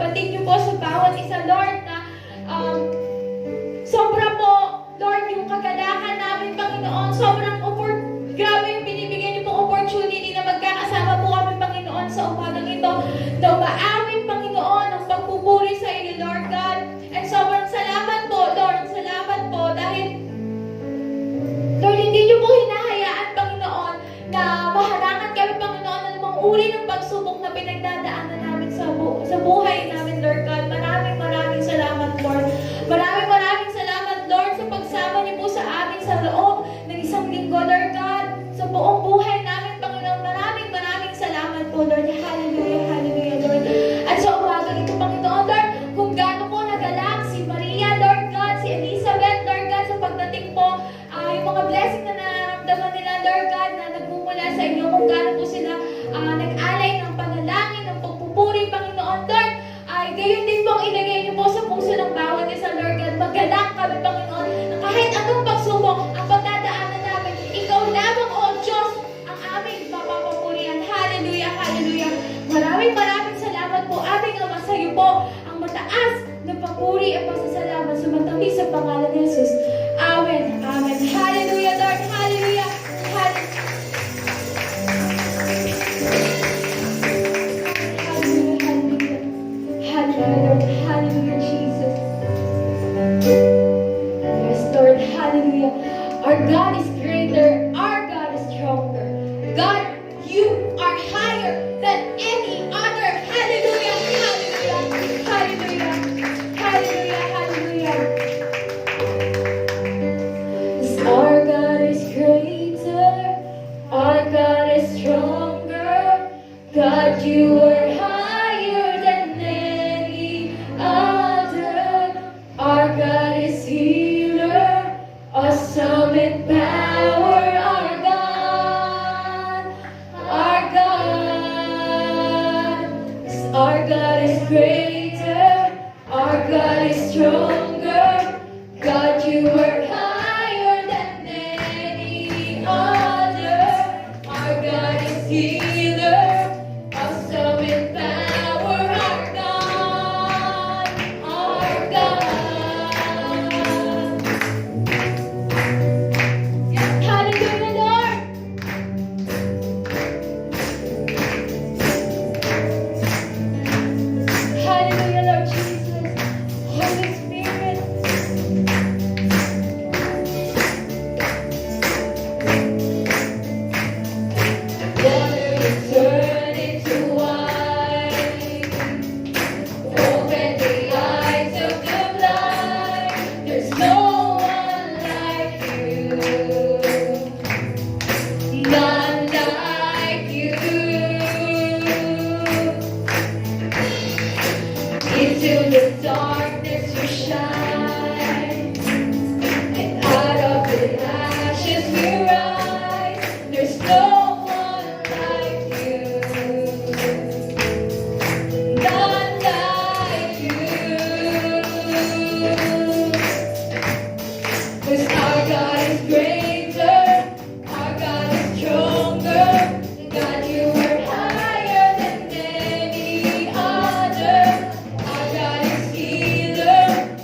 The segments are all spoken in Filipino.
kapatid niyo po, sa bawat isa, Lord, na sobra po, Lord, yung kagalakan namin, Panginoon, grabe yung binibigyan niyo pong opportunity na magkakasama po kami, Panginoon, sa umagang ito, na umaawin, Panginoon, ang pagpupuri sa inyo, Lord God. And sobrang salamat po, Lord, salamat po, dahil, Lord, hindi niyo po hinahayaan, Panginoon, na maharangan kami, Panginoon, ng mga uri ng pagsubok na pinagdadaanan namin sa buhay namin, Lord God. Maraming salamat, Lord. Maraming salamat, Lord, sa pagsama niyo po sa amin sa loob ng isang linggo, Lord God. Sa buong buhay namin, Panginoon, maraming salamat po, Lord. Hallelujah, hallelujah, Lord. At sa umagang ito, Panginoon, Lord, kung gaano po nagalak si Maria, Lord God, si Elizabeth, Lord God, sa pagdating po, yung mga blessing na nararamdaman nila, Lord God, na nagmumula sa inyo, kung gaano po sila nag-alay ng panalangin, ng pagpupuri, Panginoon, Lord, ay gayon din po ang ilagay niyo po sa puso ng bawat isa, Lord God. Maggalak kami, Panginoon, na kahit anong pagsubok ang pagdadaanan namin, ikaw lamang, O Diyos, ang aming mapapapurihan. Hallelujah, hallelujah. Maraming salamat po, aming Ama, sa iyo po ang mataas na papuri at pasasalamat sa matamis sa pangalan ni Jesus. Amen, amen. Hallelujah, Lord, hallelujah, hallelujah. Hallelujah, hallelujah, Jesus. Yes, Lord, hallelujah. Our God is greater, our God is stronger. God, you are higher than any other. Hallelujah, hallelujah, hallelujah, hallelujah, hallelujah. Yes, our God is greater, our God is stronger. God, you are higher than any other. Our God is healer, awesome in power. Our God, our God. Yes, our God is greater, our God is stronger. God, you are higher than any other. Our God is healer, awesome in power. Our God, our God. Hallelujah, Lord. Hallelujah, Lord Jesus. Holy Spirit. Water is turned into wine. Open the eyes of the blind. There's no one like you. None like you. Into the darkness you shine, and out of the ashes we rise. There's no one like you. None like you. 'Cause our God is greater, our God is stronger. God, you are higher than any other. Our God is healer,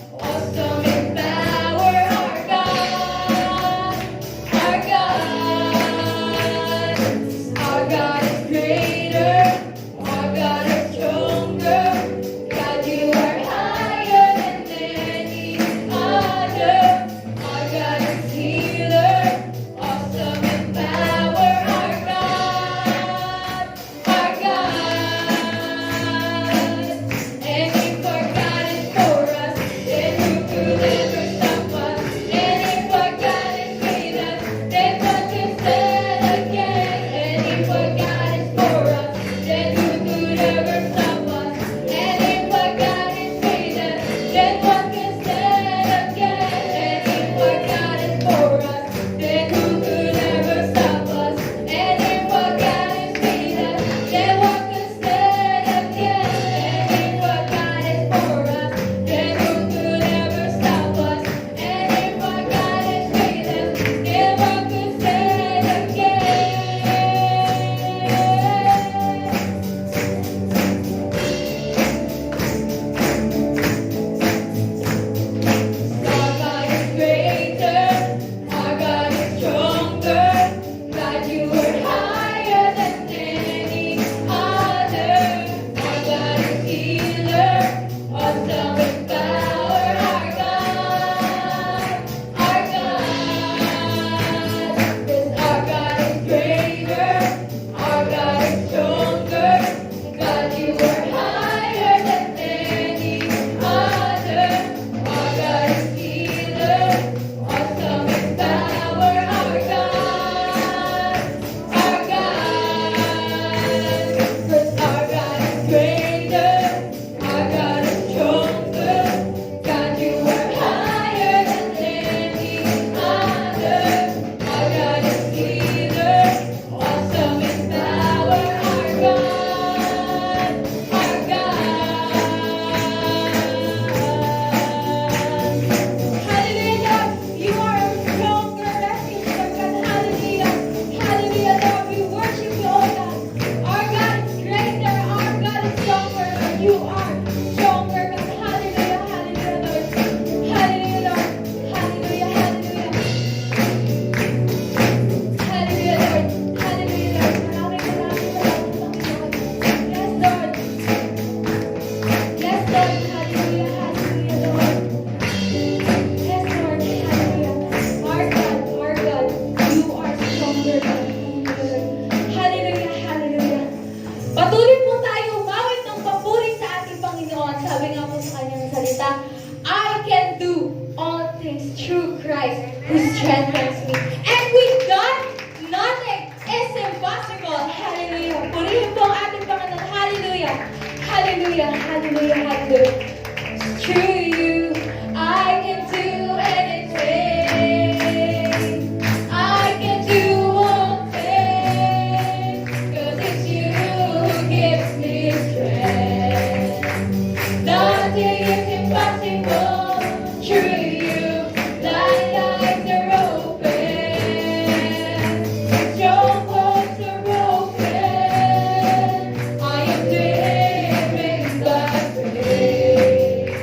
hallelujah, hallelujah, hallelujah. Through you, I can do anything. I can do all things. 'Cause it's you who gives me strength. Nothing is impossible. Through you, blind eyes are open. Strongholds are broken. I am living by faith.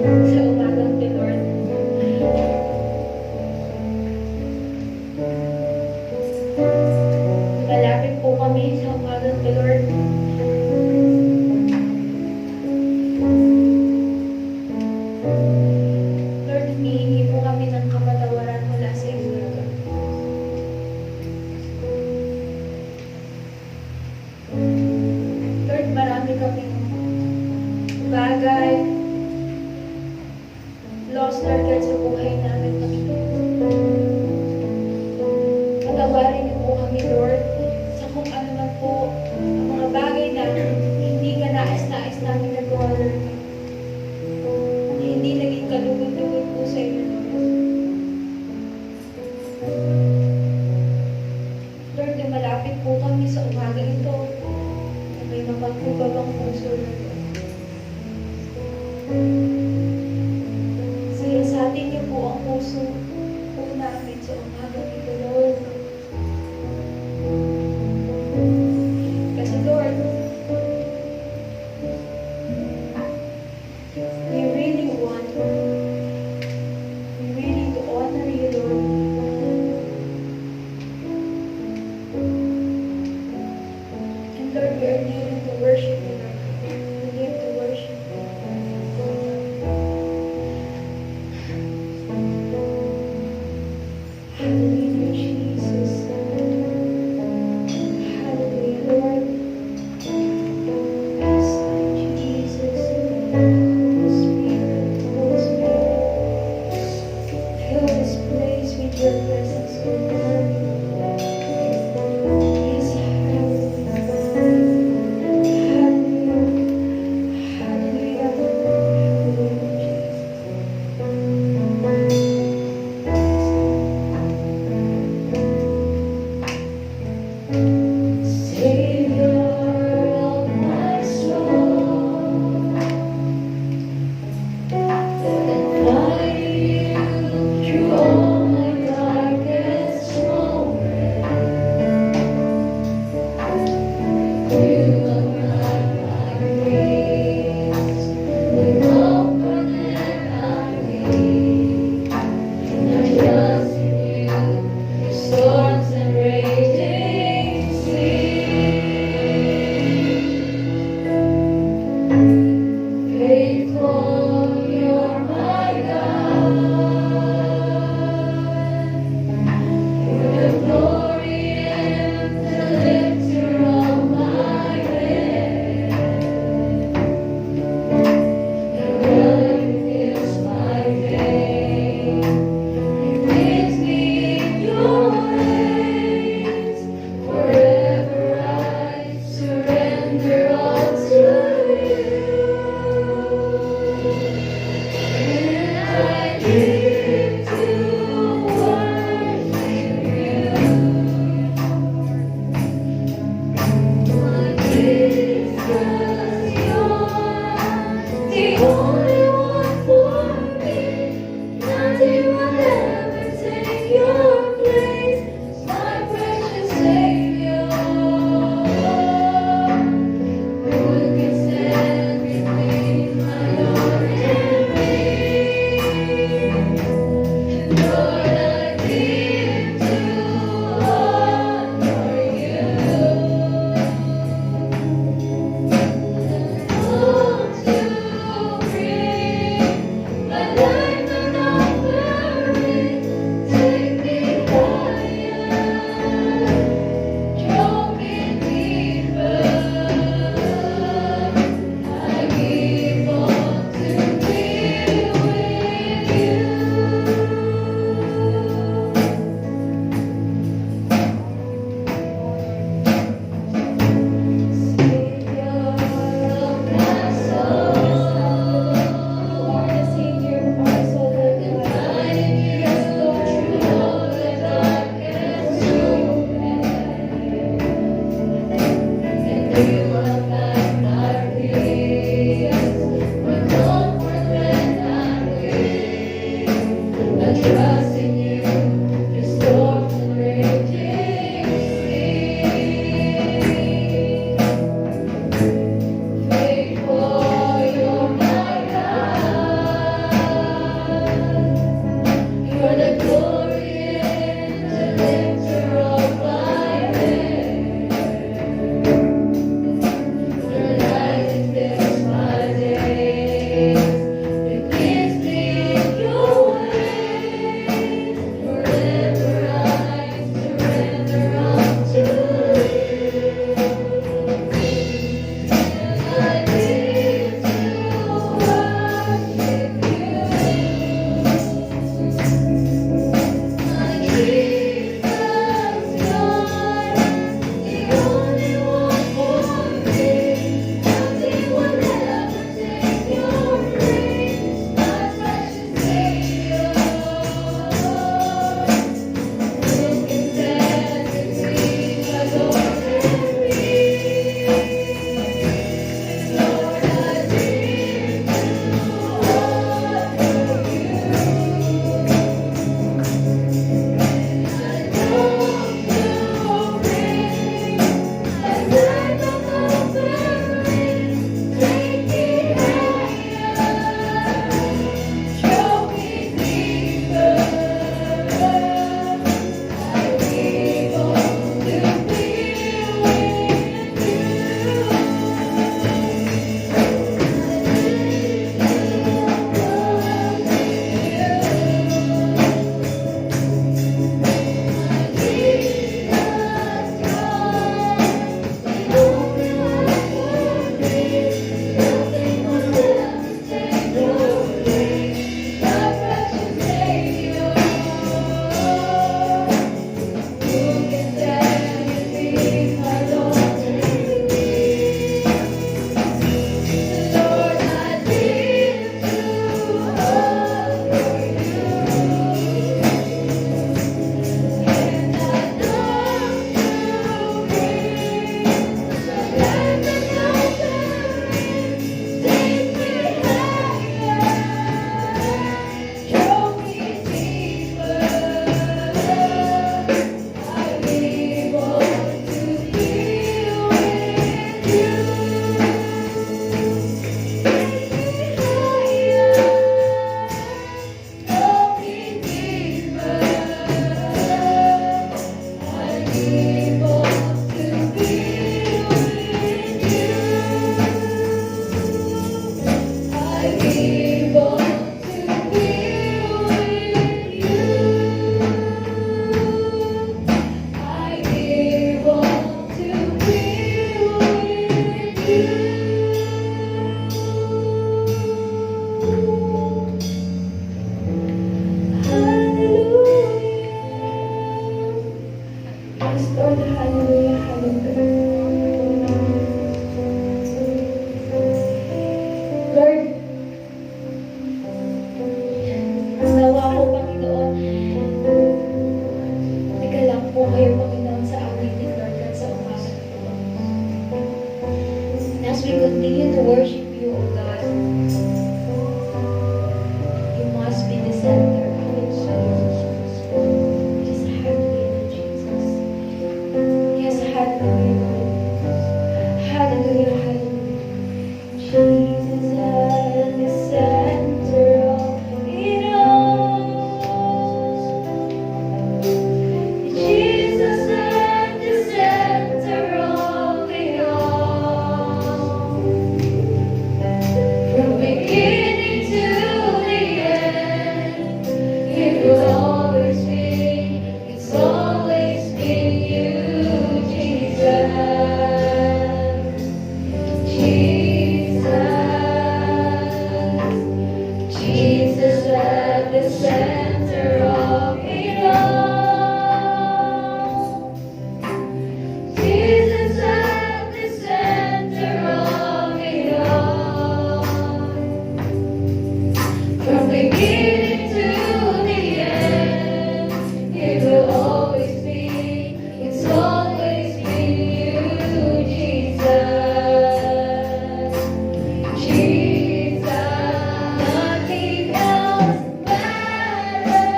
sa umagang to, Lord. Malapit po kami sa umagang to, Lord. Lord, humihingi po kami ng kapatawaran mula sa inyo. Lord, marami kaming bagay, lost Lord God sa buhay namin, Panginoon. Patawarin niyo po kami, Lord, sa kung ano man po ang mga bagay na hindi ka nais-nais namin nagawa, Lord. Na hindi naging kalugod-lugod po sa inyo, Lord. Lord, na malapit po kami sa umaga ito na may mapagkubabang puso, Lord. Siyasatin niyo po ang puso po namin sa umaga ito, Lord. Kasi, Lord, we really to honor you, Lord. And Lord, we are kneeling to worship you, Lord. We need to worship you. Hallelujah, Jesus. Hallelujah, Lord. Yes, thank you, Jesus. the center of it all. Jesus at the center of it all. From beginning to the end, it will always be, it's always been you, Jesus. Jesus, nothing else matters.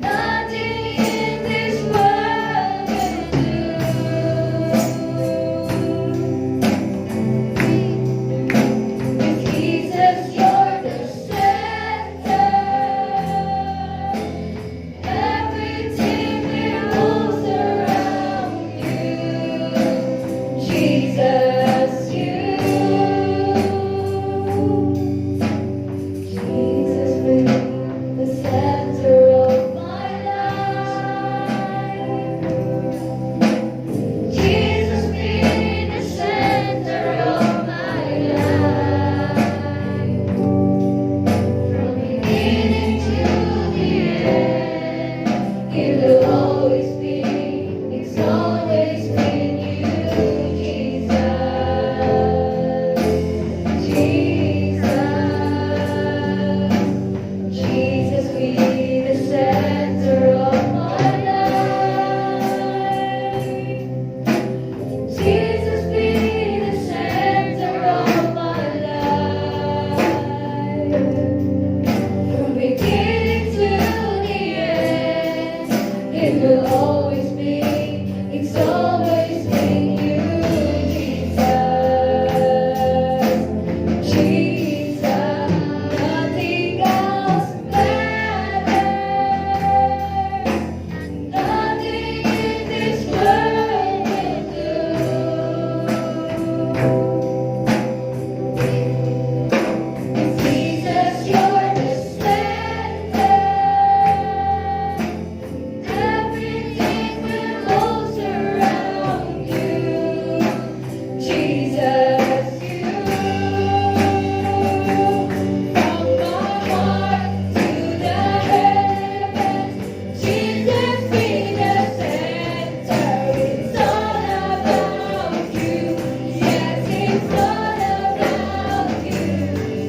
Nothing in this world will do. Jesus, you're the center. Everything revolves around you. Jesus, you. Jesus, be the center of my life. Jesus, be the center of my life. From beginning to the end, it will always be, it's always been you, Jesus. Jesus, Jesus, be the center of my life. Jesus, be the center of my life. From beginning to the end, it will always be, it's always been you, Jesus. Jesus, nothing else matters. Nothing in this world will do. Jesus, you're the center. Everything revolves around you. Jesus, you. From my heart to the heavens, Jesus, be the center. It's all about you. Yes, it's all about you.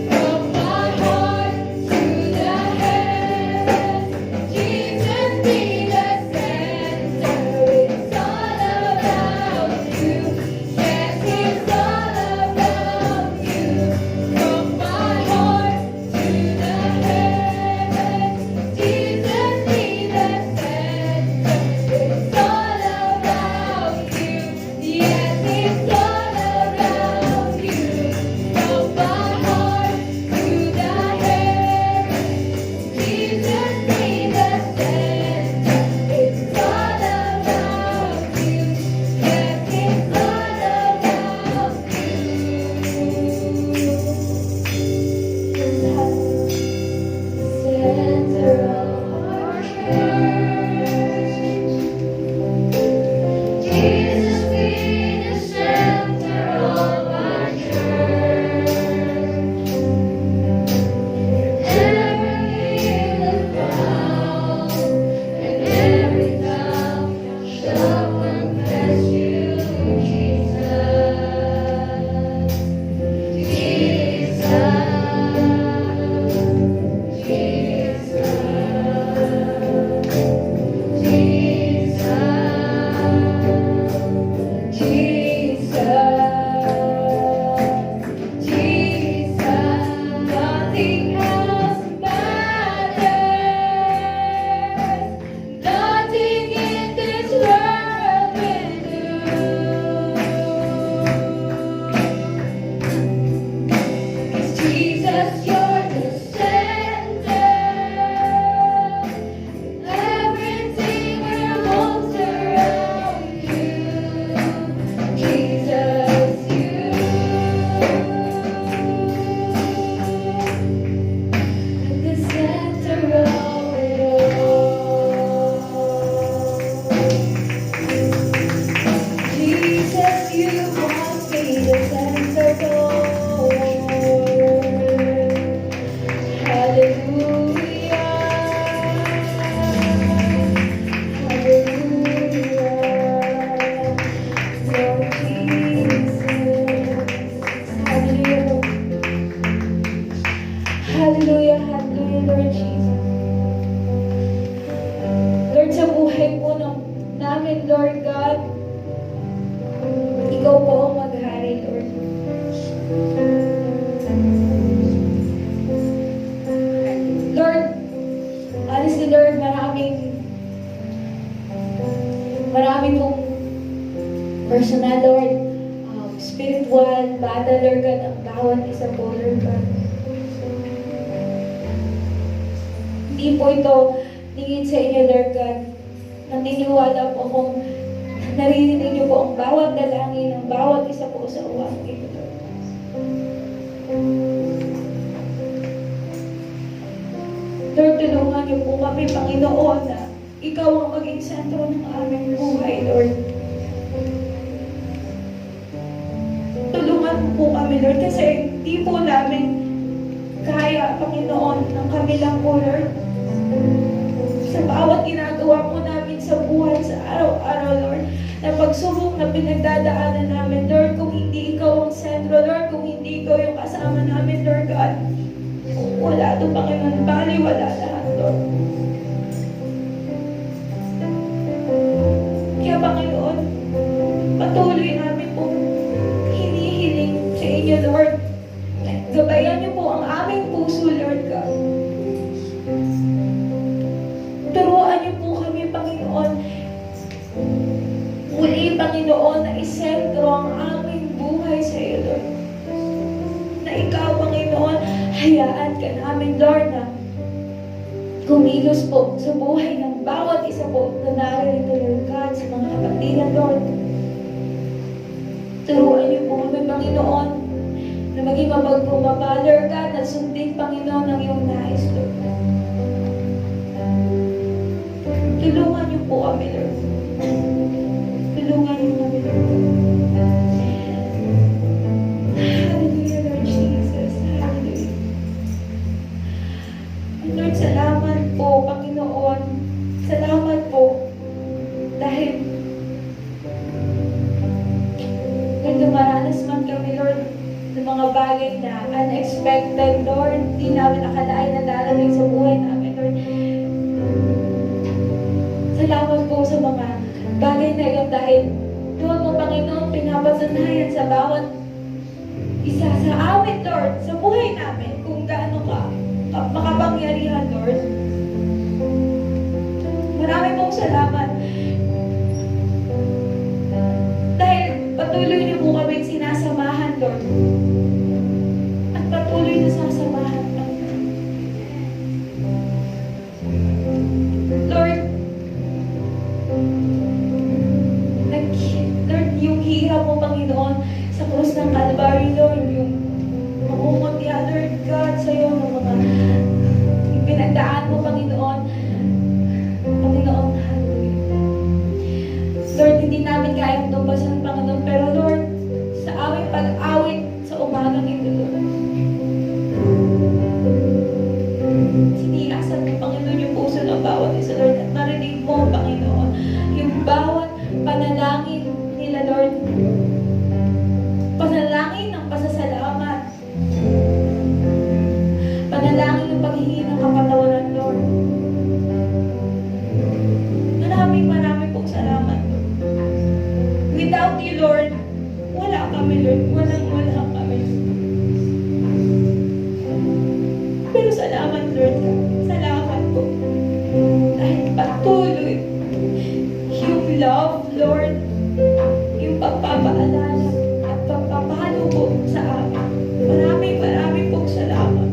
From my heart to the heavens, Jesus, be the center. It's all about you. Yes, it's all about you. From my heart to the heavens, Jesus, be the center. It's all about you. Yes, it's all about you. From my heart to the heavens, Jesus, be the center. It's all about you. Yes, it's all about you. Center of our church. Jesus, be the center of our church. Every knee will bow, and every tongue shall confess you, Jesus. Nothing else matters. Nothing in this world will do. Jesus, you're the center. Everything revolves around you. Jesus, you. At the center of it all. Jesus, you must be the center, Lord. Hallelujah, hallelujah, Lord Jesus. Lord, sa buhay po namin, Lord God, Ikaw po ang maghari, Lord. Lord, honestly, Lord, maraming pong personal, Lord, spiritual, battle, Lord God, ang bawat isa po, Lord God. Hindi po ito tingin sa inyo, Lord God. Naniniwala po kung naririnig niyo po ang bawat dalangin ng bawat isa po sa uwang ito, Lord. Lord, tulungan niyo po kami, Panginoon, na Ikaw ang maging sentro ng aming buhay, Lord. Tulungan mo po kami, Lord, kasi hindi po namin kaya, Panginoon, ng kami lang po, Lord. Sa bawat ginagawa po namin sa buhay, sa araw-araw, Lord, na pagsubok na pinagdadaanan namin, Lord, kung hindi Ikaw ang sentro, Lord, kung hindi Ikaw yung kasama namin, Lord God, wala ito, Panginoon, bali, wala lahat, Lord. Kaya, Panginoon, patuloy namin pong hinihiling sa inyo, Lord. Gabayan niyo po ang aming puso, Lord God. Turuan niyo po kami, Panginoon. Muli, Panginoon, na isentro ang aming buhay sa iyo, Lord. Na Ikaw, Panginoon, hayaan ka namin, Lord, na kumilos po sa buhay ng bawat isa po na narito, Lord God, sa mga kapatiran, Lord. Turuan niyo po kami, Panginoon, na maging mapagpumaba, Lord God, at sundin, Panginoon, ng iyong nais, Lord. Tulungan niyo po kami, Lord. Tulungan niyo kami, Lord. Hallelujah, Lord Jesus. Hallelujah. Lord, salamat po, Panginoon. Salamat po. Dahil kung dumaranas man kami, Lord, ng mga bagay na unexpected, Lord, di namin akalain na darating sa buhay namin, Lord. Salamat po sa mga bagay na yun dahil doon mo, Panginoon, pinapatunayan sa bawat isa sa amin, Lord, sa buhay namin, kung gaano ka makapangyarihan, Lord. Marami pong salamat. Dahil patuloy niyo po kami sinasamahan, Lord. At patuloy na sasamahan kami. Lord, yung hirap mo, Panginoon, sa krus ng Calvary, Lord, yung mamumutya, Lord God, sa iyo, ng mga pinagdaan mo, Panginoon. Panginoon, Lord, hindi namin kayang tumbasan, Panginoon, pero Lord, sa aming pag-awit sa umagang ito, Lord, siniyasan mo, Panginoon, yung puso ng bawat isa, Lord, at narinig mo, Panginoon, yung bawat panalangin nila, Lord. Panalangin ng pasasalamat. Panalangin ng paghihingi ng kapatawaran, Lord. Maraming pong salamat, Lord. Without you, Lord, wala kami, Lord. Walang kami. Pero salamat, Lord. Salamat po. Dahil patuloy yung love, Lord, yung pagpapaalala at pagpapahalo po sa amin. Maraming pong salamat.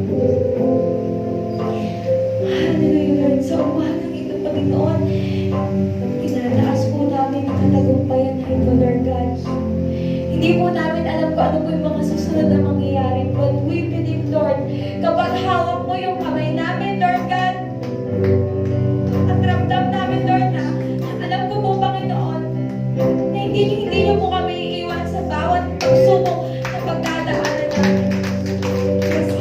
Hallelujah, Lord. Sa umagang ito, Panginoon, tinataas po namin ang katagumpayan na ito, Lord God. Hindi po namin alam kung ano po yung mga susunod na mangyayari. But we believe, Lord, kapag hawak mo yung kamay namin, Lord God, at ramdam namin, Lord, na alam ko po, Panginoon, na hindi niyo po kami iiwan sa bawat pagsubok na pagdadaanan namin. Kasi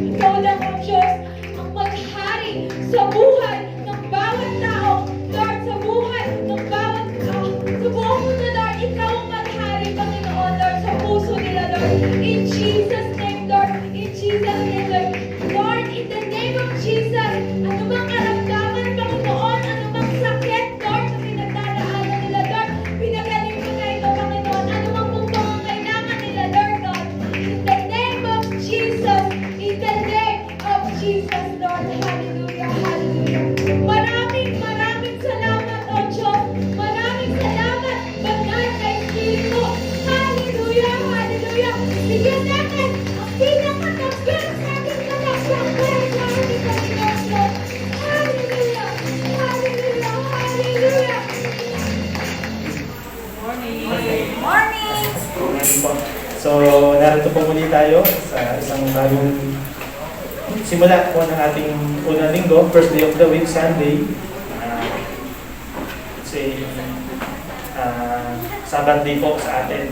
Ikaw lang ang Diyos ang maghari sa buhay ng bawat tao. Lord, sa buhay ng bawat tao. Sa buong mundo, Lord, Ikaw ang maghari, Panginoon, Lord, sa puso nila, Lord. So, narito po muli tayo sa isang bagong simula po ng ating unang linggo, first day of the week, Sunday. Sabbath day po sa atin.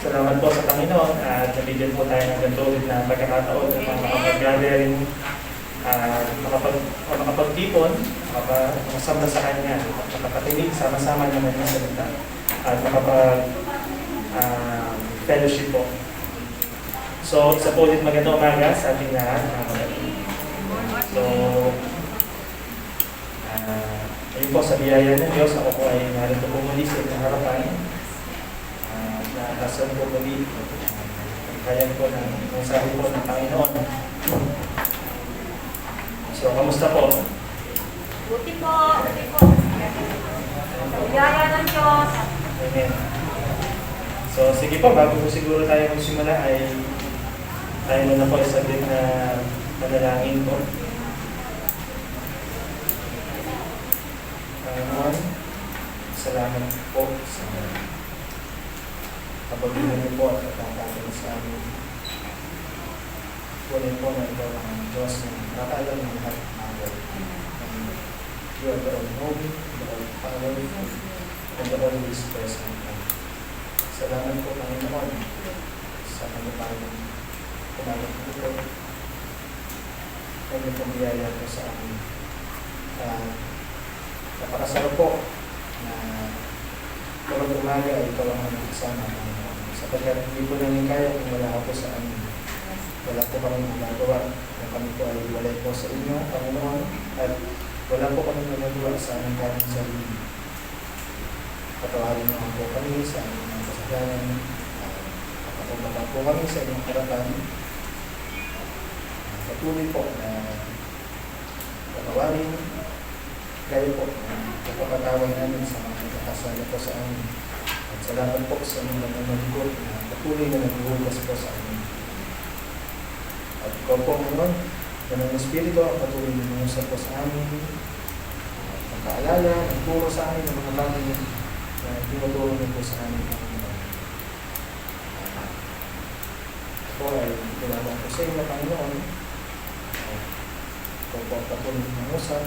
Salamat po sa Panginoon at nabigyan po tayo ng ganito ulit na pagkakataon na makapag-gathering, makapagtipon, makasama sa Kanya, at makapakinig sama-sama naman ng salita at fellowship po. So, isa po ulit magandang umaga sa ating lahat. So, ayun po sa biyaya ng Diyos, ako po ay narito po muli sa inyong harapan. Nakasan po muli kaya po ng mensahe po ng Panginoon. So, kamusta po? Buti po. Biyaya ng Diyos. Amen. So, sige po, bago po siguro tayo magsimula ay tayo na po isa din na panalangin po. Panginoon, salamat po sa kapagilan niyo po at katatagan sa amin. Tunay po na ikaw ang Diyos na nakakaalam ng lahat ng mga you are the all-knowing, the all-powerful, and the always present. Salamat po, Panginoon, sa kanipagong kumalit nito. Kaya pong biyaya po sa amin. Napakasarap po na kapag umaga ay ikaw ang aming kasama, Panginoon. Sapagkat hindi po namin kaya kung wala po sa amin. Wala po kami magagawa kung kami po ay walay po sa inyo, Panginoon, at wala po kami magagawa sa aming kaming sarili. Patawarin naman po kami sa aming mga kasalanan, kapag po kami sa inyong harapan. Patuloy po na patawarin kayo po na kapapatawag namin sa mga kasalanan po sa amin. At salamat po sa inyong nagmamaligod na patuloy na naghuhugas po sa amin. At ikaw po ngayon, na ng Espiritu ang patuloy na nangusap po sa amin, pagkaalala, nagturo sa amin ng mga bagay na tinuturo niyo po sa amin. Ako ay tinawag po sa inyo, Panginoon. Ikaw po ang patuloy na nangusap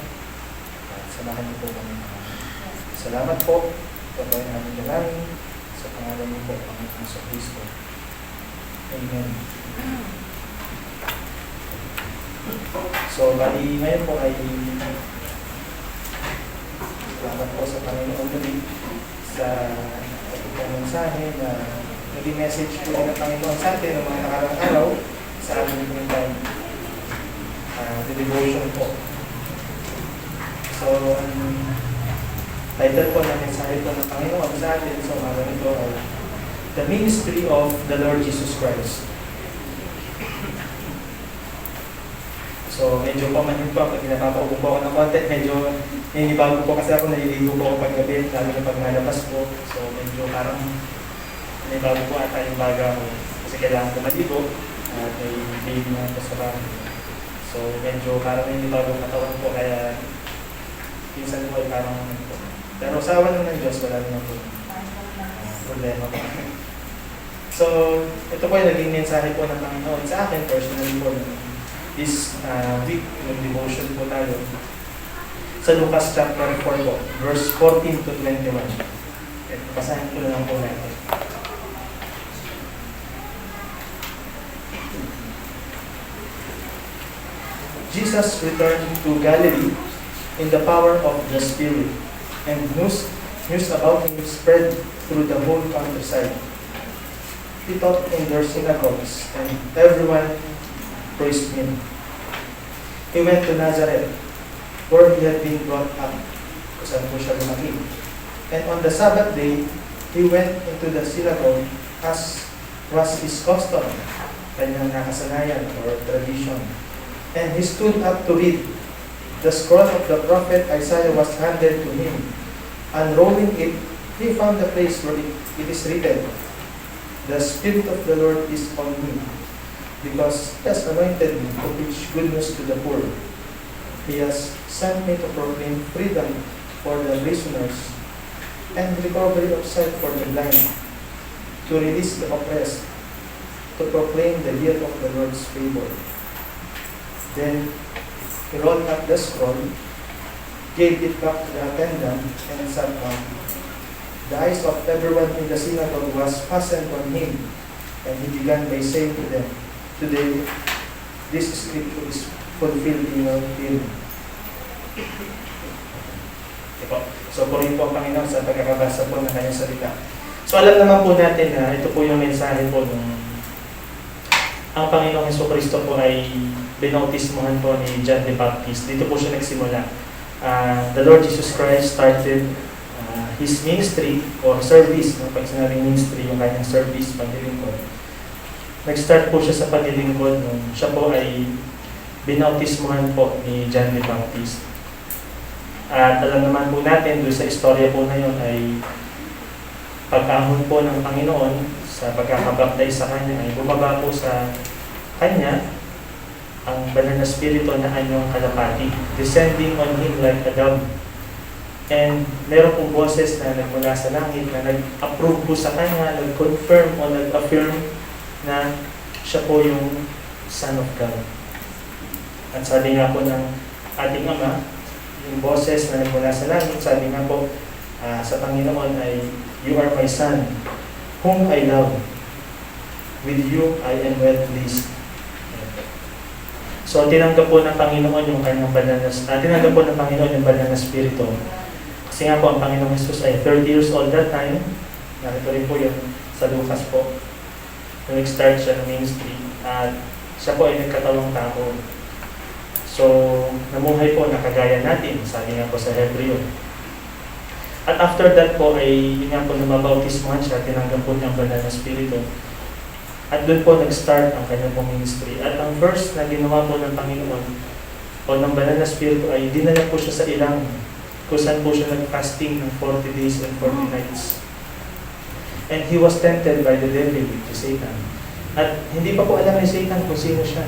at samahan niyo po kami. Salamat po. Ito po ay aming dalangin sa pangalan niyo po, Panginoon sa Kristo. Amen. So, bali ngayon po ay salamat po sa Panginoon muli sa ating mensahe na naging message po ng Panginoon sa atin ng mga nakarang araw sa ating time devotion po. So, title po ng mensahe po ng Panginoon sa atin sa umaga nito ay The Ministry of the Lord Jesus Christ. So, medyo pamanhin po pag napapaubo po ako ng content, medyo ninibago po kasi ako, naliligo po ako paggabi, lalo na pag nalabas po. So, medyo parang ninibago po ata yung baga ko kasi kailangan ko maligo at may baby na po sa bago. So, medyo parang ninibago katawan po kaya minsan po ay parang pero sa awan ng Diyos, wala naman po problema po. So, ito po yung naging mensahe po ng Panginoon sa akin, personally po, this week, yung devotion po tayo sa Lucas chapter 4 po, verse 14 to 21. At basahin ko na lang po natin. Jesus returned to Galilee in the power of the Spirit, and news about him spread through the whole countryside. He taught in their synagogues, and everyone praised him. He went to Nazareth, where he had been brought up, kung saan po siya lumaki. And on the Sabbath day, he went into the synagogue as was his custom, kanyang nakasanayan or tradition. And he stood up to read. The scroll of the prophet Isaiah was handed to him. Unrolling it, he found the place where it is written, The Spirit of the Lord is on me, because He has anointed me to preach good news to the poor. He has sent me to proclaim freedom for the prisoners and recovery of sight for the blind, to release the oppressed, to proclaim the year of the Lord's favor. Then he rolled up the scroll, gave it back to the attendant, and sat down. The eyes of everyone in the synagogue was fastened on him, and he began by saying to them, "Today, this scripture is fulfilled in your hearing." So, purihin po ang Panginoon sa pagkakabasa po ng kanyang salita. So, alam naman po natin na ito po yung mensahe po ng ang Panginoong Jesucristo po ay binautismohan po ni John the Baptist. Dito po siya nagsimula. The Lord Jesus Christ started His ministry or service. No? Pag sinabing ministry, yung kanyang service, paglilingkod. Nag-start po siya sa paglilingkod nung siya po ay binautismohan po ni John the Baptist. At alam naman po natin, doon sa istorya po na yun ay pag-ahon po ng Panginoon sa pagkakabaptize sa Kanya ay bumaba po sa Kanya ang banal na spirito na anyong kalapati, descending on Him like a dove. And meron pong boses na nagmula sa langit na nag-approve po sa Kanya, nag-confirm o nag-affirm na siya po yung Son of God. At sabi nga po ng ating Ama, yung boses na nagmula sa langit, sabi nga po sa Panginoon ay, "You are my Son, whom I love. With you I am well pleased." So, tinanggap po ng Panginoon yung kanyang banal na tinanggap po ng Panginoon yung banal na spirito. Kasi nga po, ang Panginoong Jesus ay 30 years old that time. Narito rin po yun sa Lucas po. Nung nag-start siya ng ministry. At siya po ay nagkatawang tao. So, namuhay po na kagaya natin, sabi nga po sa Hebreo. At after that po ay, yun nga po, namabautismohan siya, tinanggap po niya ang banal na spirito. At doon po nag-start ang kanyang pong ministry. At ang first na ginawa po ng Panginoon o ng banal na spirito ay dinala po siya sa ilang kung saan po siya nag-fasting ng 40 days and 40 nights. And he was tempted by the devil, to Satan. At hindi pa po alam ni Satan kung sino siya.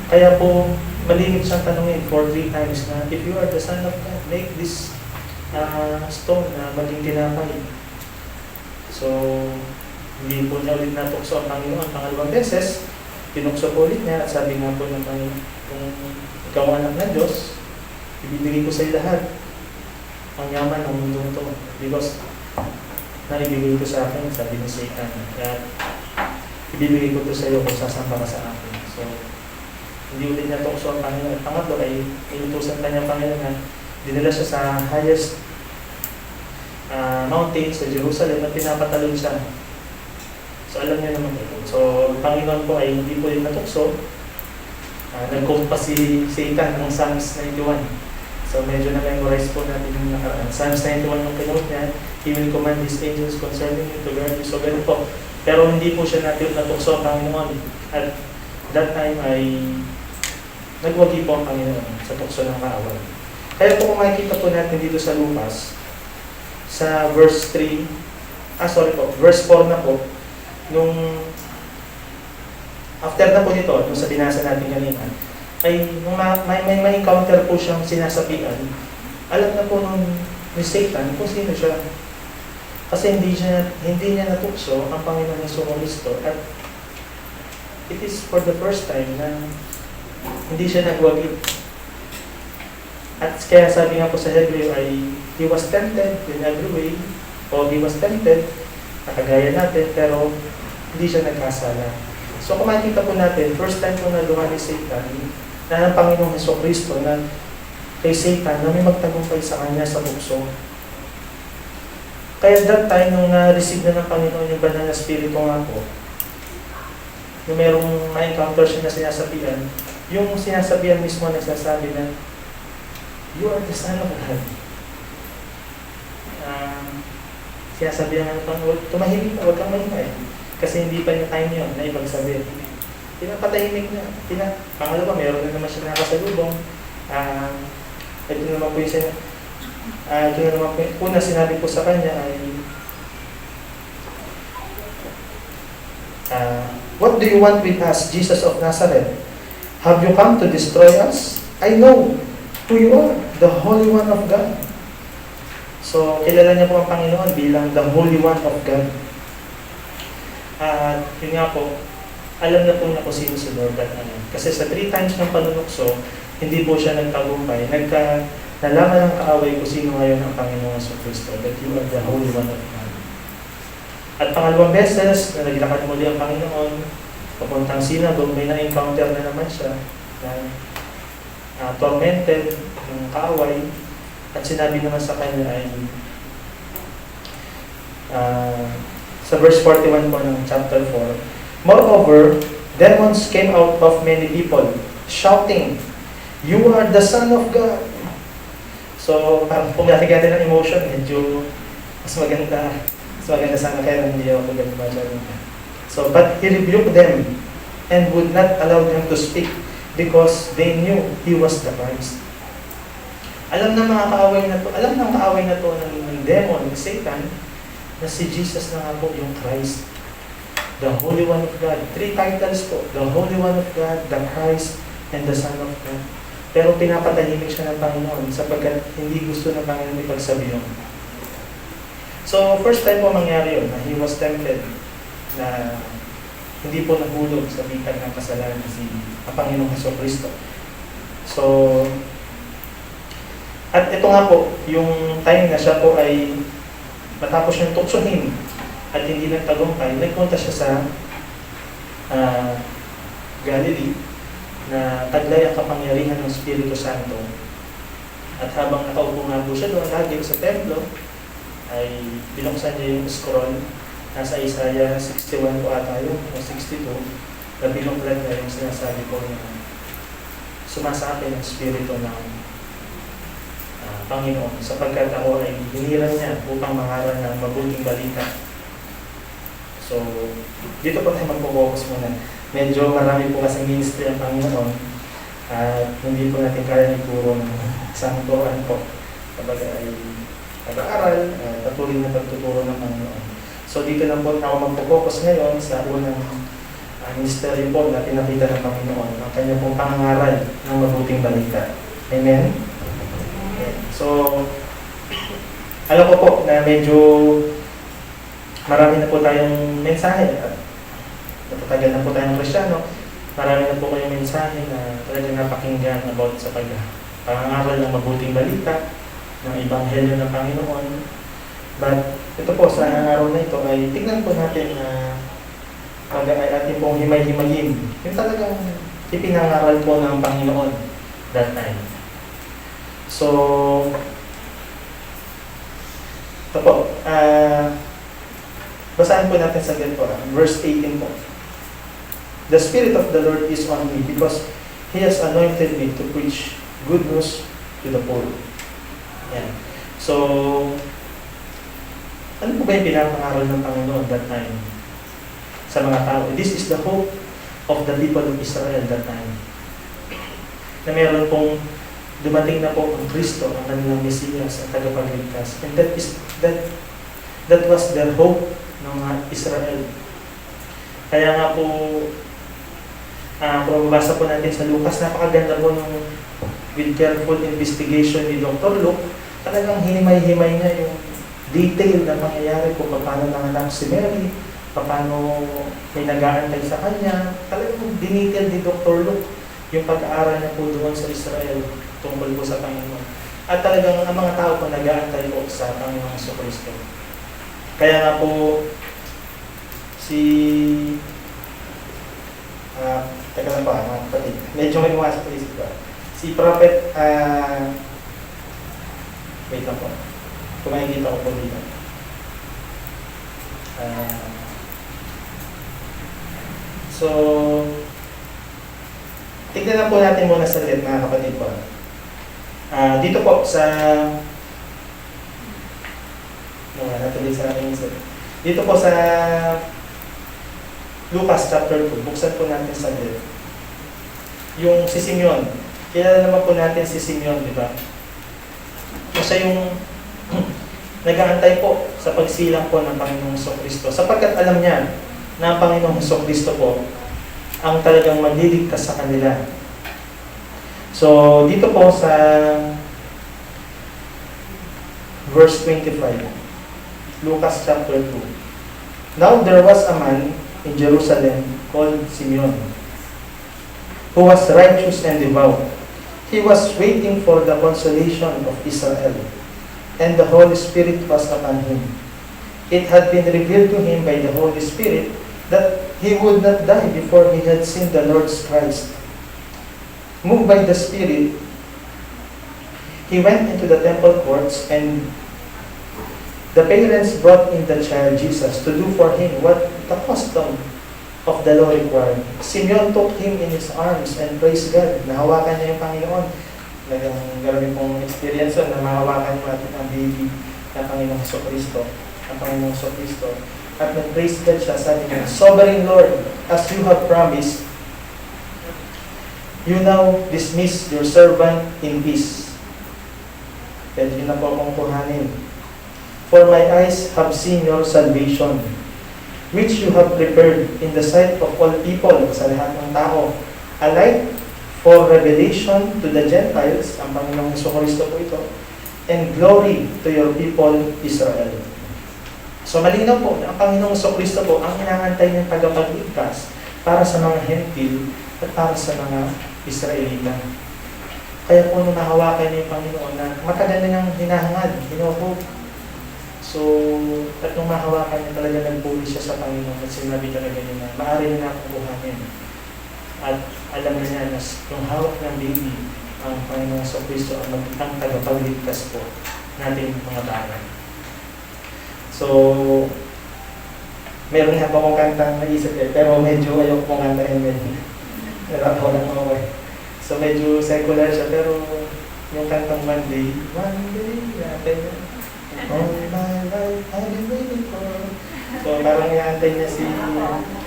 Kaya po, malimit siyang tanungin for 3 times na, "If you are the Son of God, make this stone na maging tinapay." So, hindi po niya ulit natukso ang Panginoon. Pangalawang beses, tinukso po ulit niya at sabi nga po ng Panginoon, "Kung ikaw ang anak ng Diyos, ibibigay ko sa iyo lahat ang yaman ng mundo ito. Because naibigay ko sa akin," sabi ni Satan. Kaya ibibigay ko ito sa iyo kung sasamba ka sa akin. So, hindi ulit niya tukso ang Panginoon. At pangatlo ay inutusan kanya Panginoon na dinala siya sa highest mountain sa Jerusalem at pinapatalon siya. So, alam niya naman ito. So, ang Panginoon po ay hindi po rin natukso. Nag-quote pa si Satan ng Psalms 91. So, medyo na-memorize po natin yung nakaraan. Psalms 91 yung kinote niya, "He will command His angels concerning you to guard you." So, ganun po. Pero hindi po siya natin natukso ang Panginoon. At that time ay nagwagi po ang Panginoon sa tukso ng kaaway. Kaya po kung makikita po natin dito sa Lucas, sa verse 4 na po, nung after na po nito, nung sa binasa natin kanina, ay may encounter po siyang sinasapian. Alam na po nung ni Satan kung sino siya. Kasi hindi niya natukso ang Panginoon Jesucristo at it is for the first time na hindi siya nagwagi. At kaya sabi nga po sa Hebreo ay he was tempted in every way, o he was tempted, nakagaya natin, pero hindi siya nagkasala. So kung makikita po natin, first time po na luha ni Satan, na ng Panginoong Jesucristo na kay Satan na may magtagumpay sa kanya sa bukso. Kaya that time, nung na-receive na ng Panginoon yung banal na spirito nga po, yung merong ma-encounter siya na sinasabihan, yung sinasabihan mismo na nagsasabi na, "You are the Son of God." Sinasabihan nga ng Panginoon, "Tumahimik na, huwag kang maingay." Kasi hindi pa yung time yun na ibagsabi. Pinapatahimik na. Pangalawa, meron na naman siya nakasalubong. Ito naman po yung una sinabi po sa kanya ay, "What do you want with us, Jesus of Nazareth? Have you come to destroy us? I know who you are, the Holy One of God." So, kilala niya po ang Panginoon bilang the Holy One of God. At yun nga po, alam na po niya kung sino si Lord at ano. Kasi sa 3 times ng panunukso, hindi po siya nagtagumpay. Nalaman ng kaaway kung sino ngayon ang Panginoon sa Kristo, that you are the Holy One of God. At pangalawang beses, na naglakad muli ang Panginoon, papuntang synagogue, may na-encounter na naman siya na tormented ng kaaway. At sinabi naman sa kanya ay, sa verse 41 po ng chapter 4, moreover, demons came out of many people, shouting, "You are the Son of God." So, parang pumilaki natin ng emotion, medyo mas maganda sana kaya hindi ako maganda masyadong. So, but he rebuked them and would not allow them to speak because they knew he was the Christ. Alam ng kaaway na to ng demon, ng Satan, na si Jesus na nga po yung Christ, the Holy One of God. 3 titles po, the Holy One of God, the Christ, and the Son of God. Pero pinapatahimik siya ng Panginoon sapagkat hindi gusto ng Panginoon ipagsabi yun. So, first time po mangyari yun, na he was tempted, na hindi po nahulog sa bitag ng kasalanan si ang Panginoong Jesucristo. So, at ito nga po, yung time na siya po ay matapos niyang tuksohin at hindi nagtagumpay, nagpunta siya sa Galilee na taglay ang kapangyarihan ng Espiritu Santo. At habang nakaupo nga po siya doon, lagi sa templo, ay binuksan niya yung scroll. Nasa Isaiah 61 po ata yun, o 62, na binuklat niya yung sinasabi ko na sumasabi ng Espiritu ng Panginoon, sapagkat ako ay hiniram niya upang mangaral ng mabuting balita. So, dito po tayo magpo-focus muna. Medyo marami po kasi ministry ang Panginoon at hindi po natin kaya ituro ng isang turuan po. Kapag ay pag-aaral, patuloy na pagtuturo ng Panginoon. So, dito na po ako magpo-focus ngayon sa unang ministry po na pinakita ng Panginoon, ang kanya pong pangangaral ng mabuting balita. Amen? Okay. So, alam ko po na medyo marami na po tayong mensahe at natatagal na po tayong Kristyano. Marami na po kayong mensahe na talagang napakinggan about sa pangangaral ng mabuting balita ng Ebanghelyo ng Panginoon. But ito po, sa araw na ito ay tignan po natin na atin pong himay-himayin yung talagang ipinangaral po ng Panginoon that time. So, ito po, basahin po natin sa ganito, verse 18 po. The Spirit of the Lord is on me because He has anointed me to preach good news to the poor. Yan. So, ano po ba yung pinapangaral ng Panginoon that time sa mga tao? This is the hope of the people of Israel that time. Na meron pong dumating na po ang Kristo, ang kanilang Mesiyas, ang tagapagligtas. And that was their hope ng Israel. Kaya nga po, kung mabasa po natin sa Lucas, napakaganda po ng with careful investigation ni Dr. Luke, talagang hinimay-himay niya yung detail na mangyayari kung paano nanganak si Mary, paano may nag-aantay sa kanya. Talagang dinitil ni Dr. Luke yung pag-aaral niya po doon sa Israel tungkol po sa Panginoon. At talagang ang mga tao po nag-aantay po sa Panginoong Jesucristo. Kaya nga po, teka lang pa, mga kapatid. Medyo may umasok sa isip ko. Si Prophet, wait lang po. Kung makikita ko po dito. So, tignan na po natin muna sa lit, mga kapatid po. Dito po sa natuloy sa aking isip. Dito po sa Lucas chapter 2, buksan po natin sa lit. Yung si Simeon. Kilala naman po natin si Simeon, di ba? Kasi yung nag-aantay po sa pagsilang po ng Panginoong Jesucristo. Sapagkat alam niya na ang Panginoong Jesucristo po ang talagang manliligtas sa kanila. So, dito po sa verse 25, Lucas chapter 2. Now there was a man in Jerusalem called Simeon, who was righteous and devout. He was waiting for the consolation of Israel, and the Holy Spirit was upon him. It had been revealed to him by the Holy Spirit that he would not die before he had seen the Lord's Christ. Moved by the Spirit, he went into the temple courts, and the parents brought in the child Jesus to do for him what the custom of the law required. Simeon took him in his arms and praised God. Nahawakan niya yung Panginoon. Gano'n pong experience na mahawakan natin ang baby ng Panginoong Jesucristo. Ang Panginoong Jesucristo. At nag-praise God siya, sabi niya, Sovereign Lord, as you have promised, you now dismiss your servant in peace. Pwede yun na po akong kuhanin. For my eyes have seen your salvation, which you have prepared in the sight of all people, sa lahat ng tao, a light for revelation to the Gentiles, ang Panginoong Jesucristo po ito, and glory to your people, Israel. So malinaw po, ang Panginoong Jesucristo po, ang inaantay ng tagapagligtas para sa mga Hentil at para sa mga Israelita. Kaya po nung nahawakan niya yung Panginoon na matagal na niyang hinahangad, hinuhope. So, at nung mahawakan niya talaga nagpuli siya sa Panginoon at sinabi talaga niya na maaari na nakukuhanin. At alam na niya na yung hawak ng baby, ang Panginoon sa Kristo ang tagapagligtas po natin mga tao. So, meron nga po akong kantang naisip pero medyo ayaw kong kantahin medyo. Pero ako lang okay. So, medyo secular siya pero yung kantang Monday, natin yan. All my life I've been waiting for. So parang inaantay niya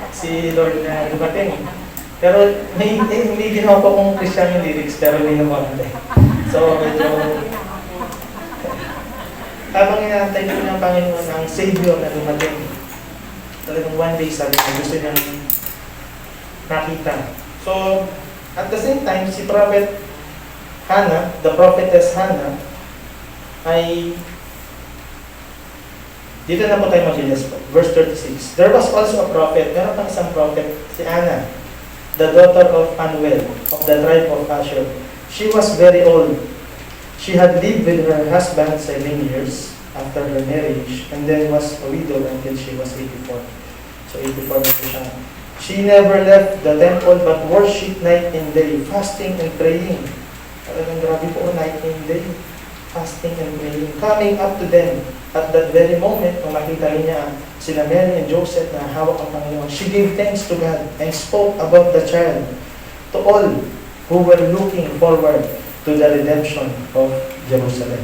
si Lord na dumating. Pero hindi ginawa pa kong Christian yung lyrics pero hindi naman. So medyo habang inaantay niya ng Panginoon ang Savior na dumating. Talagang one day sabi niya gusto niyang nakita. So at the same time si Prophet Hannah, the prophetess Hannah ay dito na po tayo mag-ilas po. Verse 36. There was also a prophet. Meron pang isang prophet, si Anna, the daughter of Phanuel, of the tribe of Asher. She was very old. She had lived with her husband 7 years after her marriage, and then was a widow until she was 84. So 84 na po siya. She never left the temple but worshipped night and day, fasting and praying. Talagang grabe po, night and day. Fasting and praying, coming up to them at that very moment, kung makita niya sina Mary and Joseph na hawak ang Panginoon, she gave thanks to God and spoke about the child to all who were looking forward to the redemption of Jerusalem.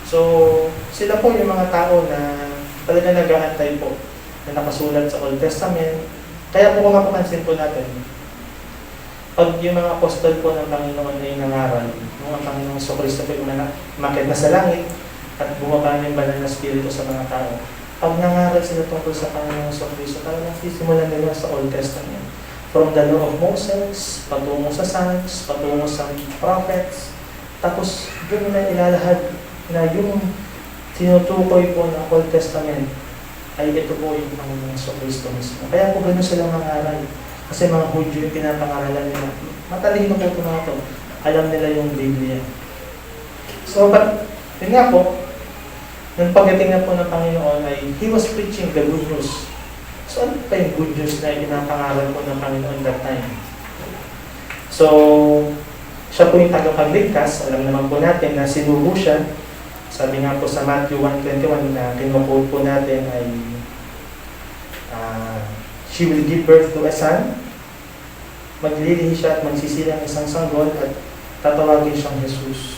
So, sila po yung mga tao na talaga nag-aantay po na nakasulat sa Old Testament. Kaya po kung mapapansin po natin, pag yung mga apostol po ng Panginoon na yung nangaral, ang Panginoong Jesucristo po yung umakyat na sa langit at bumaba ng banal na spirito sa mga tao. Pag nangaral sila tungkol sa Panginoong Jesucristo, talagang sisimulan nila sa Old Testament. From the law of Moses, patungo sa Psalms, patungo sa prophets, tapos doon nila ilalahad na yung tinutukoy po ng Old Testament ay ito po yung Panginoong Jesucristo mismo. Kaya po gano'n silang nangaral. Kasi mga Hudyo yung pinapangaralan nila. Matalino po ito mga ito. Alam nila yung Biblia. So, but, yun nga po, nung pagdating na po ng Panginoon ay He was preaching the good news. So, ano pa yung good news na pinapangaral po ng Panginoon that time? So, siya po yung tagapagligtas. Alam naman po natin na sinubo siya. Sabi nga po sa Matthew 1:21 na kinuquote po natin ay she will give birth to a son. Maglilihi siya at magsisilang isang sanggol at tatawagin siyang Jesus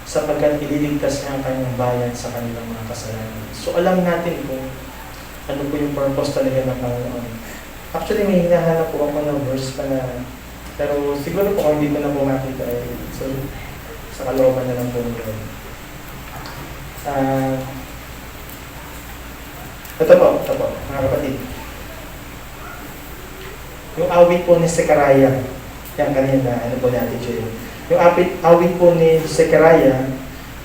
sapagkat ililigtas niya ang kanyang bayan sa kanilang mga kasalanan. So alam natin kung ano po yung purpose talaga ng Panginoon. Actually may hinahanap po ako ng verse pa na pero siguro po kung hindi ko na po makita so sa kalooban na lang po nito. Ito po, mga kapatid. Yung awit po ni Zechariah, yung kanina, ano po natin siya yun. Yung awit po ni Zechariah,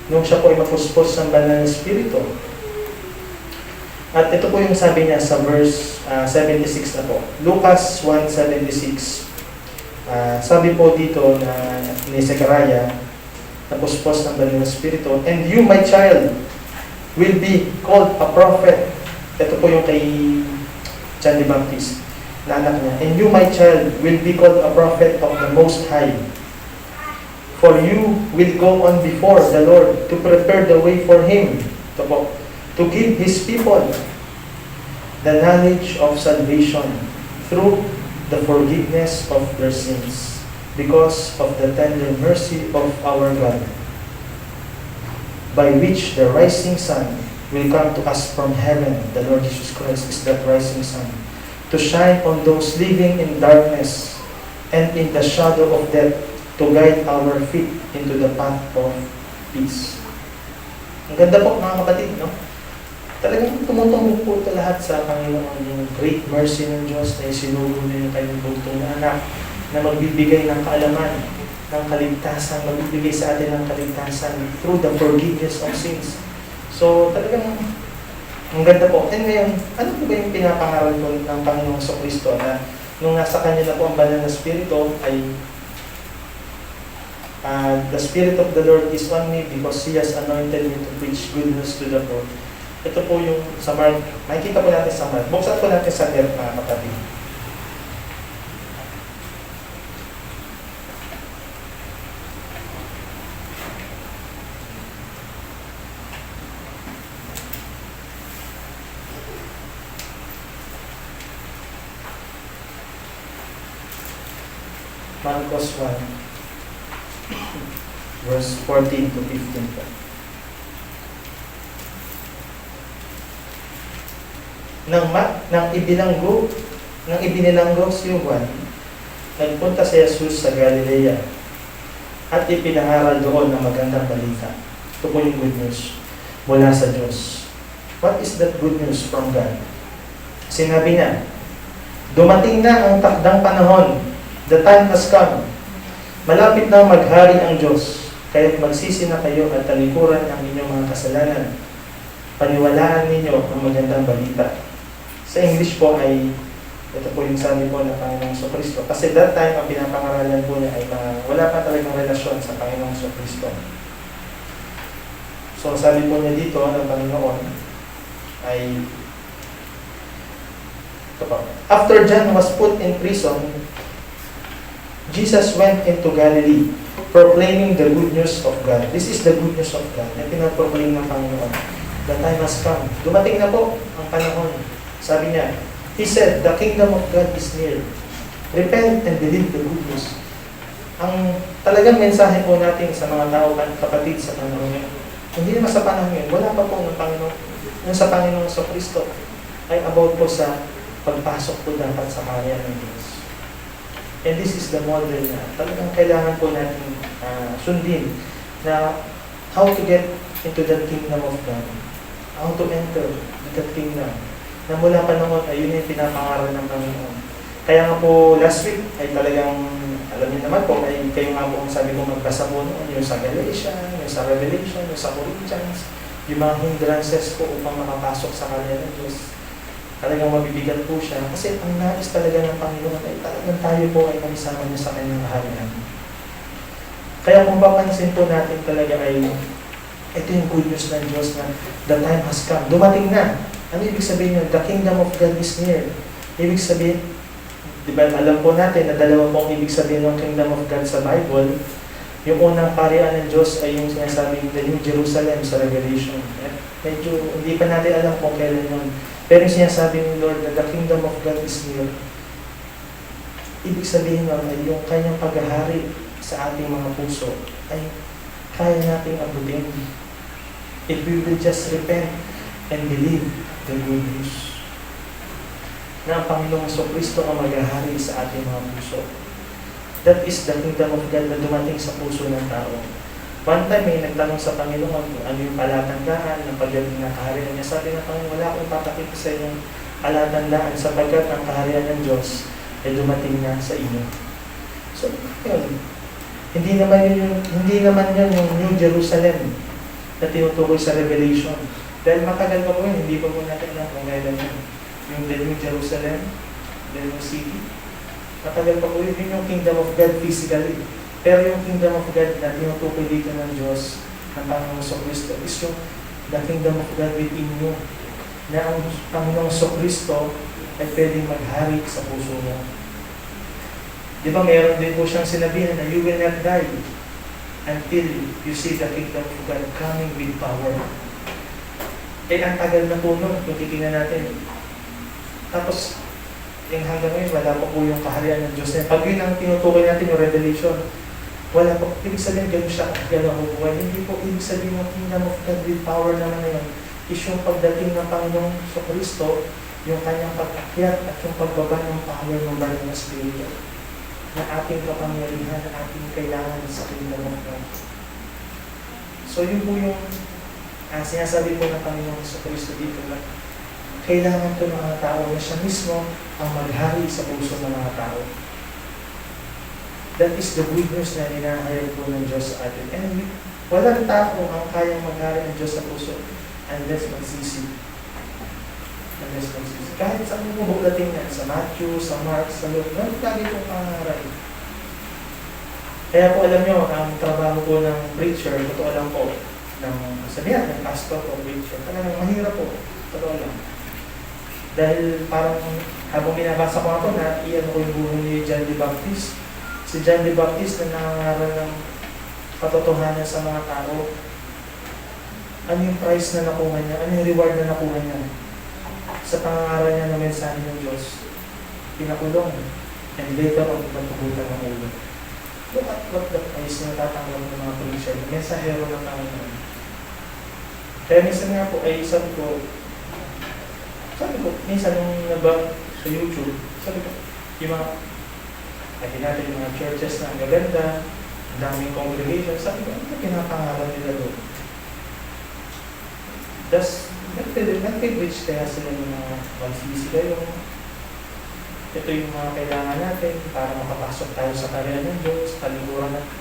nung siya po ay mapuspos ng banal na spirito, At ito po yung sabi niya sa verse 76 na po. Lucas 1:76. Sabi po dito na ni Zechariah, napuspos ng Banal na Espiritu, "And you, my child, will be called a prophet." Ito po yung kay John the Baptist, na anak niya. "And you, my child, will be called a prophet of the Most High. For you will go on before the Lord to prepare the way for Him." Ito po, "to give His people the knowledge of salvation through the forgiveness of their sins, because of the tender mercy of our God, by which the rising sun will come to us from heaven." The Lord Jesus Christ is that rising sun, "to shine on those living in darkness and in the shadow of death, to guide our feet into the path of peace." Ang ganda po mga kapatid, no? Talagang tumutungkol po ito lahat sa Panginoon, yung great mercy ng Diyos na isinugo niya yung kanyang bugtong na anak na magbibigay ng kaalaman, ng kaligtasan, magbibigay sa atin ng kaligtasan through the forgiveness of sins. So talagang ang ganda po. And ngayon, ano po ba yung pinapangaral ko ng Panginoong Kristo na nung nasa Kanya na po ang banal na Espiritu ay the Spirit of the Lord is on me because He has anointed me to preach good news to the poor. Ito po yung sa Mark, makikita po natin sa Mark. Buksan po natin sa Mark, mga kapatid. Marcos 1, verse 14 to 15 po. Nang ibinilanggo si Juan, nagpunta si Jesus sa Galilea at ipinaharal doon ang magandang balita. Ito po yung good news mula sa Diyos. What is that good news from God? Sinabi niya, "Dumating na ang takdang panahon. The time has come. Malapit na maghari ang Diyos. Kaya't magsisi na kayo at talikuran ang inyong mga kasalanan. Paniwalaan ninyo ang magandang balita." Sa English po ay, ito po yung sabi po ng Panginoong Kristo. Kasi that time, ang pinapangaralan po niya ay wala pa talagang relasyon sa Panginoong Kristo. So, sabi po niya dito ng Panginoon ay, ito po, "After John was put in prison, Jesus went into Galilee, proclaiming the good news of God." This is the good news of God na pinaproclaim ng Panginoon. The time has come. Dumating na po ang panahon. Sabi niya, He said, "The kingdom of God is near. Repent and believe the good news." Ang talagang mensahe po natin sa mga tao, kapatid, sa panahon ngayon, hindi naman sa panahon ngayon, wala pa po ng Panginoon, yung sa Panginoong Kristo, ay about po sa pagpasok po dapat sa kaharian ng Diyos. And this is the model na talagang kailangan po natin sundin na how to get into the kingdom of God, how to enter that kingdom, na mula pa noon ay yun yung pinapangaral ng Panginoon. Kaya nga po last week ay talagang, alam niyo naman po, ay kayo nga po ang sabi ko magbasa po noon, yung sa Galatians, yung sa Revelation, yung sa Corinthians, yung mga hindrances po upang makapasok sa kaharian ng Diyos. Talagang mabibigat po siya kasi ang nais talaga ng Panginoon ay talagang tayo po ay kamisama niya sa kanyang kaharian. Kaya kung papansin po natin talaga ay ito yung good news ng Diyos na the time has come. Dumating na. Ano ibig sabihin yun? The kingdom of God is near. Ibig sabihin, di ba alam po natin na dalawa pong ibig sabihin ng kingdom of God sa Bible. Yung unang kaharian ng Diyos ay yung sinasabi nila yung Jerusalem sa Revelation. Medyo hindi pa natin alam kung kailan yun. Pero yung sinasabi ni Lord na the kingdom of God is near. Ibig sabihin nun ay yung kanyang paghahari sa ating mga puso ay kaya nating abutin. If we will just repent and believe the good news na ang Panginoong Kristo ang maghahari sa ating mga puso. That is the kingdom of God na dumating sa puso ng tao. One time may nagtanong sa Panginoon kung ano yung palatandaan ng pagdating ng kaharian niya. Sabi ng Panginoon, wala akong papakita sa inyong palatandaan sapagkat ang kaharian ng Diyos ay dumating na sa inyo. So, yun. Hindi naman yun yung New Jerusalem na tinutukoy sa Revelation. Dahil matagal pa po yun, hindi pa po natin alam kung kailan yun. Yung The New Jerusalem, The New City, matagal pa po yun. Yun yung Kingdom of God physically. Pero yung Kingdom of God na tinutukoy dito ng Diyos, ng Panginoong Kristo, is yung the Kingdom of God within you. Na ang Panginoong Kristo ay pwedeng maghari sa puso mo. Di ba meron din po siyang sinabihan na you will not die until you see the Kingdom of God coming with power. Eh, ang tagal na po nun, kung titingnan natin. Tapos, yung hanggang ngayon, wala pa po yung kaharian ng Diyos. Pag yun ang tinutukoy natin, yung Revelation, wala po. Ibig sabihin, ganun siya, gano'n ang buhay. Hindi po ibig sabihin ng Kingdom of God with power naman na yun. Is yung pagdating ng Panginoong Kristo, yung kanyang pag-akyat at yung pagbaba ng power ng banal na Espiritu na ating kapangyarihan, na ating kailangan sa Kingdom of God. So yun po yung sinasabi po ng Panginoong Kristo dito na kailangan ito ng mga tao na siya mismo ang maghari sa puso ng mga tao. That is the good news na ninahayag po ng Diyos sa atin. And walang tao ang kayang maghari ng Diyos sa puso unless magsisi. Kahit sa mga bukdating na, sa Matthew, sa Mark, sa Luke, lagi pong pangaral. Kaya po alam nyo, ang trabaho po ng preacher, totoo lang po, ng sabihan, ng pastor o preacher, talagang mahirap po, totoo lang. Dahil parang habang binabasa ko ako na iyan ko yung buhay ni John the Baptist. Si John the Baptist na nangangaral ng katotohanan sa mga tao. Ano yung prize na nakuha niya? Ano yung reward na nakuha niya? Sa pangangaral niya ng mensahe ng Diyos, pinakulong. And later on, natubutan ng ulo. Look at what the prize na tatanggap ng mga preacher. Mensahero ng Panginoon. Kaya minsan nga po, ay sabi ko, minsan nung naba sa YouTube, sabi ko, yung mga, ay natin yung mga churches na ang gaganda, ang daming congregation, sabi ko, ano pinapangaral nila doon? Thus, nag-preach kaya sila ng mga magsisi kayo. Ito yung mga kailangan natin para makapasok tayo sa karya ng Diyos, kaliguran natin.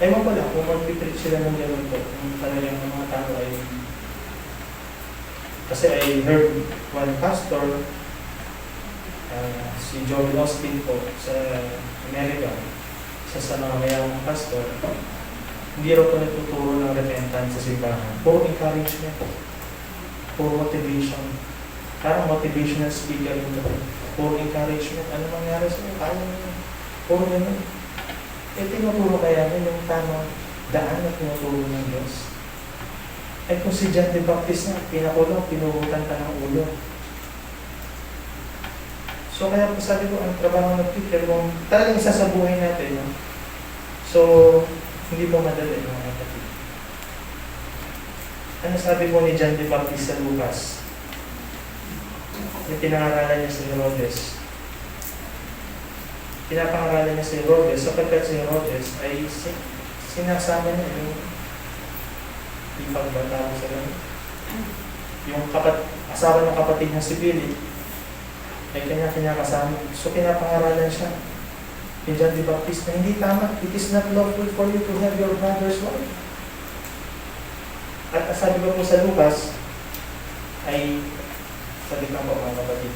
Ewan ko lang, kung mag-preach sila ng gano'n po, kung talagang mga tao ay... Kasi I heard one pastor, si Joel Austin po, sa Amerika, isa sa mga mayamang pastor, hindi raw po nagtuturo ng repentance sa simbahan. Puro encouragement po. Puro motivation. Parang motivational speaker yun po. Puro encouragement. Ano mangyari sa iyo? Kaya mo. Puro yun. Eh, tinuturo kaya yun yung tamang daan na tinuturo ng Diyos. Eh kung si John the Baptist na, pinakulong, pinuhutan ka ng ulo. So kaya po sabi ko, ang trabaho ng preacher, kung talagang isa sa buhay natin, no? So, hindi po madali mga kapatid. Ano sabi po ni John the Baptist sa Lucas? Yung pinangaralan niya si Herodes. Pinapangaralan niya si Herodes sapagkat si Herodes ay sinasama niya yung ipagbataw sa ganun. Yung asawa ng kapatid niya si Philip ay kanya kasama. So pinapangaralan siya ni John the Baptist na hindi tama. It is not lawful for you to have your brother's wife. At sabi ko po sa Lucas ay sabi lang po mga kapatid.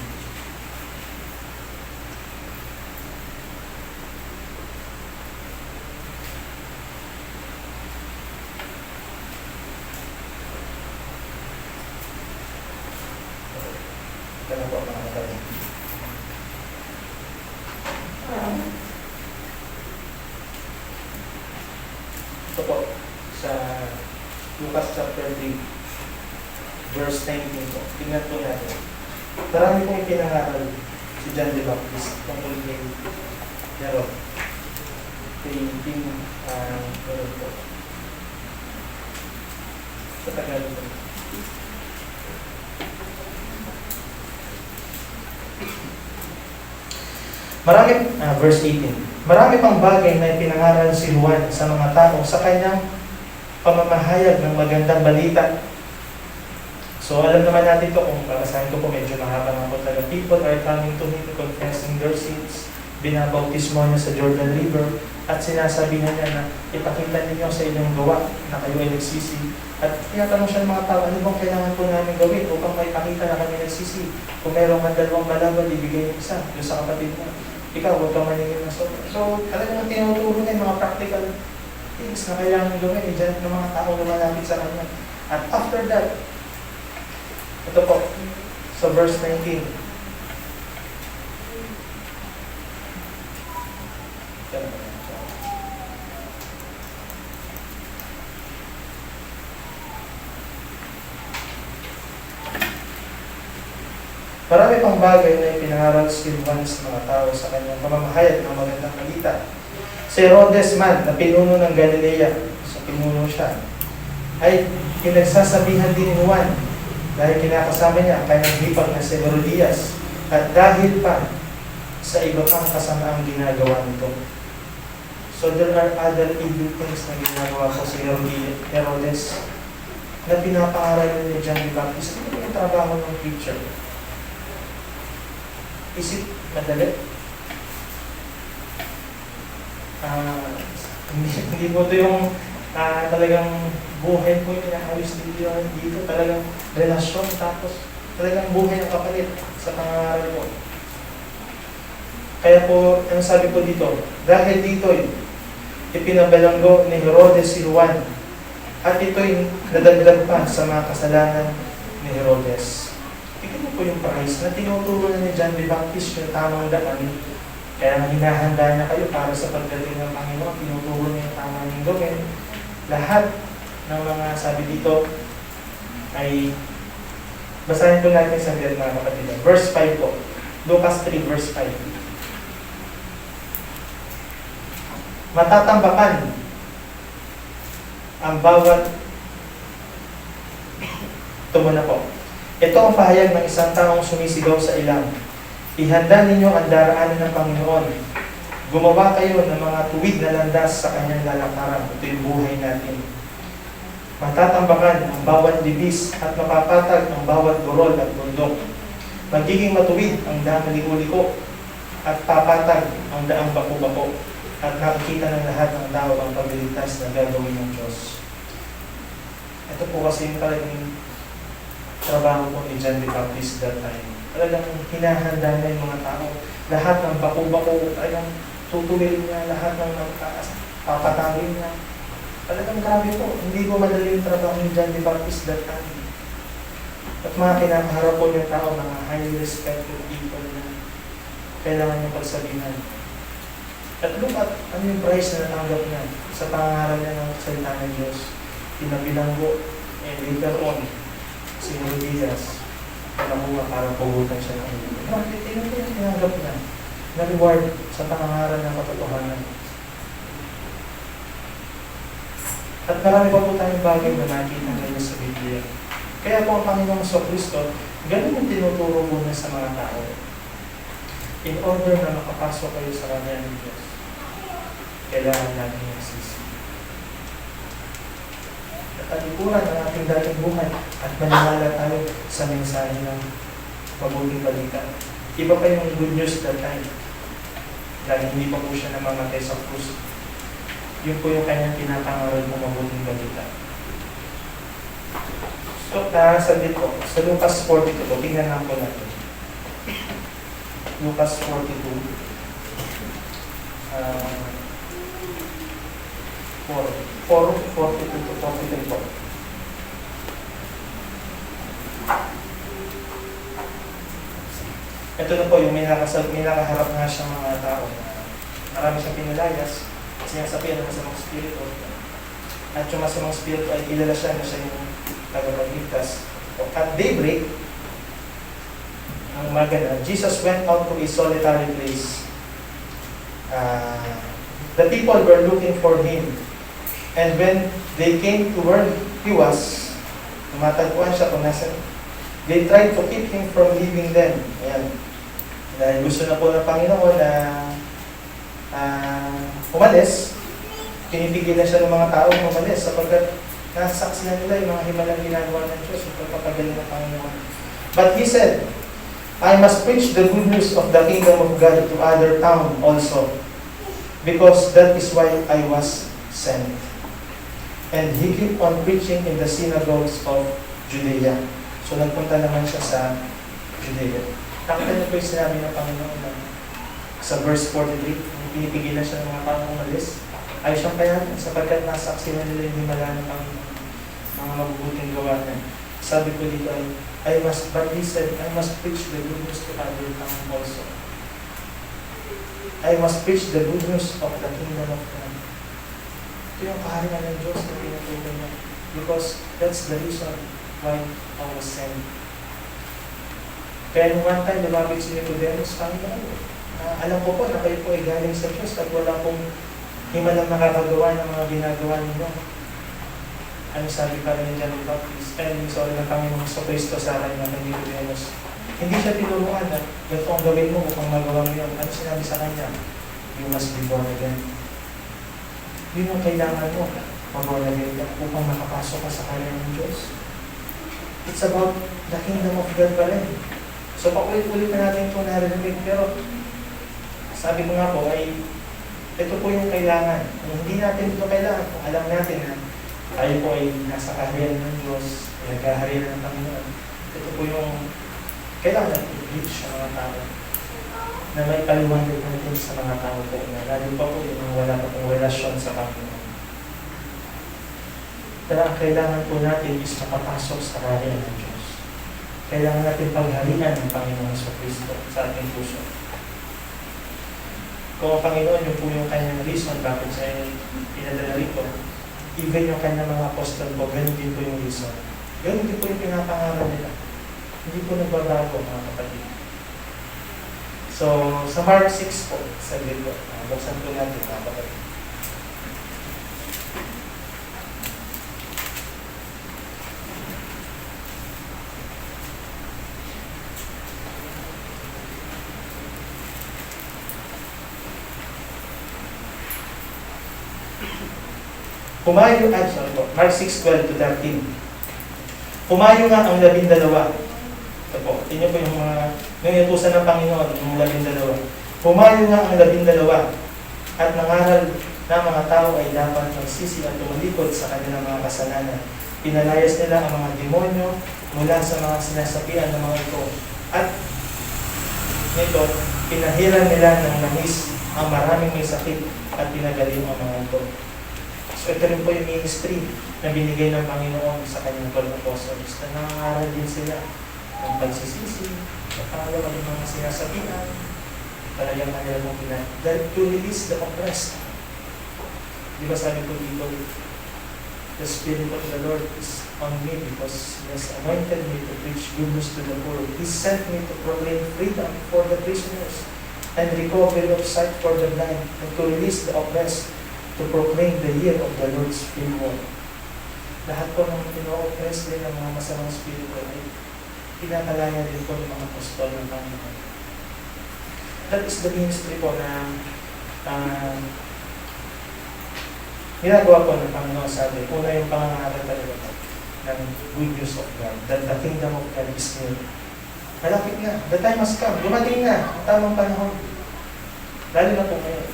Ito na po mga kapatid. Ito po, sa Lucas chapter 3, verse 19 po. Tingnan po natin. Marami pong ipinangaral si John the Baptist tungkol kay Herod. Kay Herod po. Sa Tagalog po. Marami, verse 18. Marami pang bagay na ipinangaral si Juan sa mga tao sa kanyang pamamahayag ng magandang balita. So alam naman natin ito, kung babasahin ko po medyo mahaba ng po talaga. People are coming to him confessing their sins, binabautismo niya sa Jordan River, at sinasabihan niya na ipakita ninyo sa inyong gawa na kayo ay nagsisi. At tinatanong siya ng mga tao, ano bang kailangan po namin gawin upang maipakita na kami nagsisi? Kung meron man dalawang malaban, ibigay niyo isa doon sa kapatid mo. Ikaw, huwag kang maningin ng sobra. So, talagang tinuturo niya yung mga practical things na kailangan gawin dyan ng mga tao na malapit sa kanya. At after that, ito po, sa verse 19. Marami pang bagay na ipinangaral si Juan sa mga tao sa kanyang pamamahayag ng magandang balita. Si Herodes man, na pinuno ng Galilea, so pinuno siya, ay pinagsasabihan din ni Juan dahil kinakasama niya ang kanyang hipag na si Herodias at dahil pa sa iba pang kasamaang ginagawa nito. So there are other evil things na ginagawa ko si Herodes na pinapangaral ni John the Baptist. Ito yung trabaho ng preacher. Is it madali? Hindi po ito yung talagang buhay po yung inaayos dito. Talagang relasyon, tapos talagang buhay ang kapalit sa pangaral ko. Kaya po, ang sabi ko dito, dahil dito'y ipinabalanggo ni Herodes si Juan, at ito'y nadagdag pa sa mga kasalanan ni Herodes. Tignan mo po yung price na tinuturo na ni John the Baptist yung tamang daan. Kaya hinahanda niya kayo para sa pagdating ng Panginoon, tinuturo niya yung tamang yung gawin. Lahat ng mga sabi dito ay basahin po natin sa mga kapatid. Verse 5 po. Lucas 3 verse 5. Matatambakan ang bawat tumo na po. Ito ang pahayag ng isang taong sumisigaw sa ilang. Ihanda ninyo ang daraanan ng Panginoon. Gumawa kayo ng mga tuwid na landas sa kanyang lalakaran. Ito yung buhay natin. Matatambakan ang bawat dibis at mapapatag ang bawat burol at bundok. Magiging matuwid ang daang liko-liko at papatag ang daang bako-bako. At nakikita ng lahat ng tao ang pagliligtas na gagawin ng Diyos. Ito po kasi yung talagang trabaho po ni John the Baptist that time. Talagang hinahanda niya yung mga tao. Lahat ng bako-bako, talagang tutuloy niya, lahat ng papatawin niya. Talagang grabe po. Hindi po madali yung trabaho ni John the Baptist that time. At mga kinakaharap po yung tao, mga highly respected people na kailangan niyang pagsabihan. At look at ano yung price na natanggap niya sa pangaral niya ng salita ng Diyos. Pinabilanggo, and later on, si Herodias, nakuha para pugutan siya ng ulo. Bakit? Ito yung tinanggap niya na reward sa pangaral ng katotohanan. At marami pa po tayong bagay na nakita ngayon sa Biblia. Kaya po ang Panginoong Kristo, ganun yung tinuturo po niya sa mga tao. In order na makapasok kayo sa kanya ng Diyos, kailangan natin yung sisi. Talikuran ang ating dating buhay at maniwala tayo sa mensahe ng mabuting balita. Iba pa yung good news that time. Dahil hindi pa po siya namamatay sa krus. Yun po yung kanyang pinapangaral mo mabuting balita. So, sa dito, sa Lucas 42, tingnan lang po natin. Lucas 42. 42 to 43 po. Ito na po yung may nakaharap nga siyang mga tao. Marami siyang pinilayas, sinasabihan ng masamang spirito. At yung masamang spirito ay kilala siya na siya yung tagapagligtas. At daybreak, ang umaga na, Jesus went out to a solitary place. The people were looking for him. And when they came to where he was, tumatagpuan siya kung nasa, they tried to keep him from leaving them. Ayan. Dahil gusto na po ng Panginoon na umalis, pinipigil na siya ng mga tao umalis sapagkat nasasaksihan nila yung mga himalang ginagawa ng Diyos, yung pagpapagaling ng Panginoon. But he said, I must preach the good news of the kingdom of God to other town also, because that is why I was sent. And he kept on preaching in the synagogues of Judea. So nagpunta naman siya sa Judea. Nakita niyo po yung sinabi ng Panginoon na sa verse 43, pinipigilan siya ng mga taong umalis. Ay siyang kaya sapagkat nasaksihan nila yung himala ng Panginoon, mga mabubuting gawa niya. Sabi ko dito ay, but he said, I must preach the good news to other town also. I must preach the good news of the kingdom of God. Ito yung kaharian ng Diyos na pinatuloy niya. Because that's the reason why I was sent. Kaya nung one time, lumapit si Nicodemus, Panginoon, alam ko po na kayo po ay galing sa Diyos at wala pong himalang nakakagawa ng mga ginagawa ninyo. Ano sabi pa rin ni John the Baptist? Ng Panginoon sa Kristo sa akin na kay Nicodemus. Hindi siya tinuruan na ganito ang gawin mo upang magawa mo yun. Ano sinabi sa kanya? You must be born again. Yun ang kailangan mo, mag-born again upang makapasok ka sa kanya ng Diyos. It's about the kingdom of God pa rin. So paulit-ulit na natin ito narinig, pero sabi ko nga po ay ito po yung kailangan. Kung hindi natin ito kailangan, kung alam natin na tayo po ay nasa kaharian ng Diyos, nagkaharian ng Panginoon, ito po yung kailangan natin i-reach sa mga tao na may paliwanag natin sa mga tao po na lalo pa po yung wala pa pong relasyon sa Panginoon. Pero ang kailangan po natin is makapasok sa kaharian ng Diyos. Kailangan natin pagharian ng Panginoon sa Kristo sa ating puso. Kung ang Panginoon yung po yung kanyang reason bakit siya pinadala rito, even yung kanyang mga apostol po, ganun din po yung reason. Yun hindi po yung pinapangaral nila. Hindi po nagbabago mga kapatid. So, sa Mark 6 po, saglit po, buksan po natin mga kapatid. Humayo, Mark 6:12 to 13. Humayo nga ang 12. Ito po, tingnan po yung mga utusan ng Panginoon, yung 12. Humayo nga ang 12 at nangaral na mga tao ay dapat magsisi at tumalikod sa kanilang mga kasalanan. Pinalayas nila ang mga demonyo mula sa mga sinasapian ng mga ito. At nito, pinahiran nila ng langis ang maraming may sakit at pinagaling ang mga ito. So ito rin po yung ministry na binigay ng Panginoon sa kanyang 12 apostles na nangangaral din sila ng pagsisisi, pangalawa ng mga sinasabihan, talagang kanila mong to release the oppressed. Di ba sabi ko dito, the Spirit of the Lord is on me because He has anointed me to preach good news to the poor. He sent me to proclaim freedom for the prisoners and recovery of sight for the blind and to release the oppressed, to proclaim the year of the Lord's favor. Lahat po ng pino-oppress din ng mga masamang spirito ay pinakalaya din po ng mga apostol ng Panginoon. That is the ministry po na ginagawa po ng Panginoon sabi. Una yung pangangaral talaga po ng good news of God, that the kingdom of God is near. Malapit na. The time has come. Dumating na. Ang tamang panahon. Lalo na po ngayon.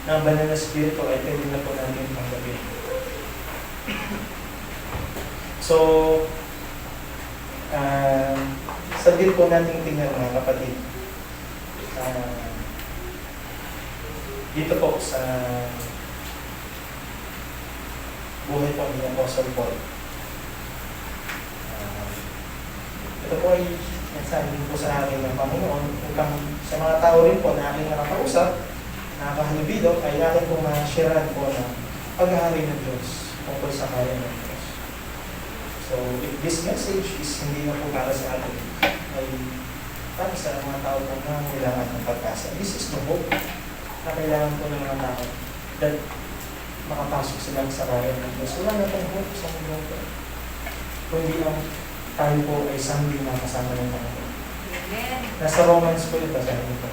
Na ang banal na spirito ay pwede na po natin tanggapin. So, saglit po natin tingnan mga kapatid. Dito po sa buhay po ni Apostle Paul. Ito po ay sabi po sa akin ng Panginoon upang sa mga tao rin po na aking nakakausap, nakakahalubilo, ay akin po ma-sharean po na paghahari ng Diyos tungkol sa kaya ng Diyos. So, if this message is hindi na po para sa atin, ay para sa mga tao po na kailangan ng pag-asa. This is the hope na kailangan po ng mga tao that makapasok sila sa kaya ng Diyos. Wala na tayong hope sa mundo po. Kundi ang tayo po ay someday na kasama ng Panginoon. Nasa Romans po yung basahin po.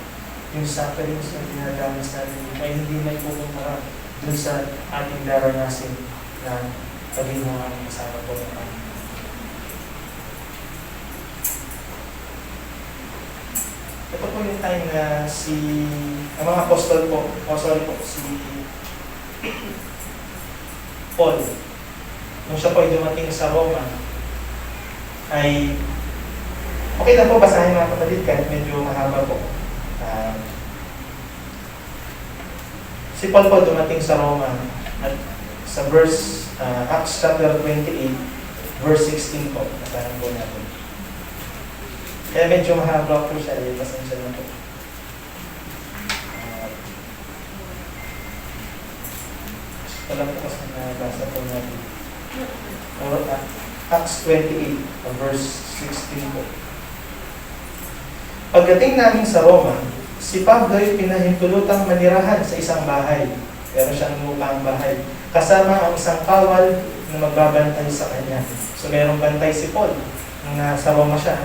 Yung sufferings na dinadanas natin ay hindi may pupunta dun sa ating daranasin na sabihin mo ang kasama po ng Panginoon. Ito po yung time na ang mga apostol po, si Paul, nung siya po ay dumating sa Roma, ay, okay lang po, basahin mga kapatid kahit medyo mahaba po. Si Paul po dumating sa Roma at sa Acts chapter 28, verse 16 po, basahin po natin. Kaya medyo mahaba po siya, pasensya lang po. Alam po kasi nabasa po natin. Acts 28, verse 16 po. Pagdating namin sa Roma, si Pablo ay pinahintulutang manirahan sa isang bahay. Pero siyang lupang bahay. Kasama ang isang kawal na magbabantay sa kanya. So mayroong bantay si Paul nung nasa Roma siya.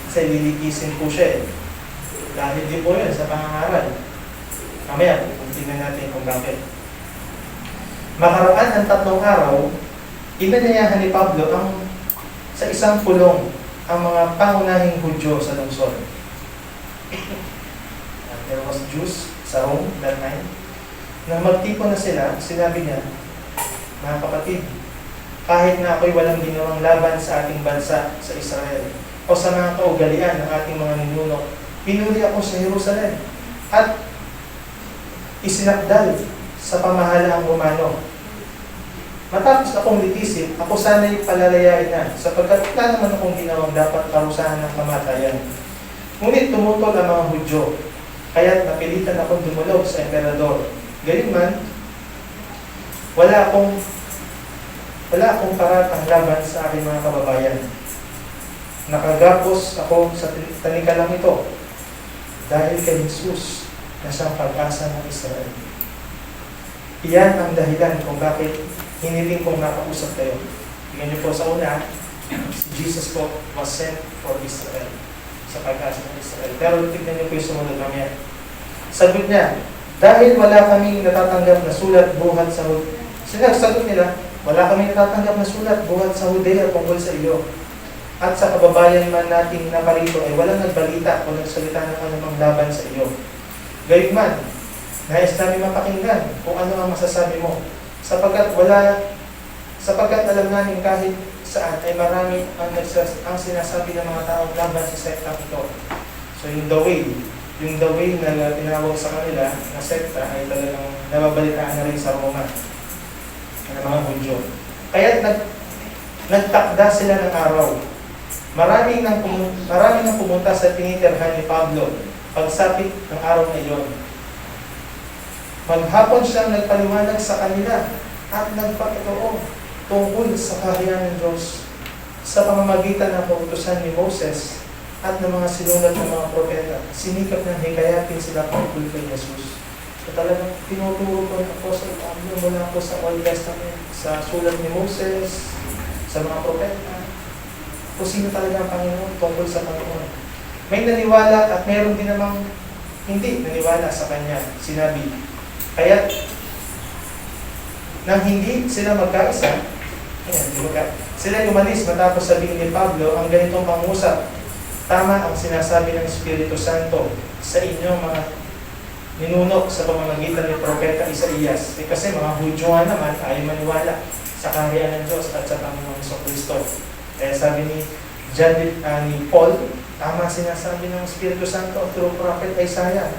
Kasi lilitisin po siya eh. Dahil din po yun sa pangangaral. Mamaya, tingnan natin kung bakit. Makaraan ang 3 araw, inanyayahan ni Pablo sa isang pulong ang mga pangunahing Hudyo sa lungsod. There was Jews sa Rome that time. Nang magtipon na sila, sinabi niya, mga kapatid, kahit na ako'y walang ginawang laban sa ating bansa sa Israel o sa mga kaugalian ng ating mga ninuno, pinuli ako sa Jerusalem at isinakdal sa pamahalaang Romano. Matapos akong litisin, ako sana'y palalayain na sapagkat wala naman akong ginawang dapat parusahan ng kamatayan. Ngunit tumutol ang mga Hudyo, kaya't napilitan akong dumulog sa emperador. Gayunman, wala akong paratang laban sa aking mga kababayan. Nakagapos ako sa tanikalang ito dahil kay Jesus na siyang pag-asa ng Israel. Iyan ang dahilan kung bakit hiniling kong nakausap kayo. Tingnan niyo po sa una, si Jesus po was sent for Israel, sa pag-asa ng Israel. Pero tignan niyo po yung sumunod mamaya. Sagot niya, dahil wala kaming natatanggap na sulat buhat sa Sagot nila, wala kaming natatanggap na sulat buhat sa Judea tungkol sa iyo. At sa kababayan man nating naparito ay walang nagbalita o nagsalita ng anumang laban sa iyo. Gayunman, nais namin mapakinggan kung ano ang masasabi mo. Sapagkat alam namin kahit saan ay marami ang sinasabi ng mga taong laban sa sektang ito. So yung the way na tinawag sa kanila na sekta ay talagang nababalitaan na rin sa Roma ng mga Hudyo. Kaya nagtakda sila ng araw. Marami nang pumunta sa tinitirhan ni Pablo pagsapit ng araw na iyon. Maghapon siyang nagpaliwanag sa kanila at nagpakitoo tungkol sa kaharian ng Diyos sa pamamagitan ng kautusan ni Moses at ng mga sinulat ng mga propeta. Sinikap ng hikayatin sila tungkol kay Jesus. So talagang tinuturo ko ng Apostle Pablo mula po sa Old Testament, sa sulat ni Moses, sa mga propeta, kung sino talaga ang Panginoon tungkol sa Panginoon. May naniwala at mayroon din namang hindi naniwala sa Kanya. Sinabi, kaya nang hindi sila magkaisa, sila umalis matapos sabihin ni Pablo ang ganitong pangusap. Tama ang sinasabi ng Espiritu Santo sa inyong mga ninuno sa pamamagitan ni Propeta Isaías. Kasi mga Hudyo nga naman ay maniwala sa kaharian ng Diyos at sa Panginoong Kristo. Kaya sabi ni Paul, tama sinasabi ng Espiritu Santo through Prophet Isaiah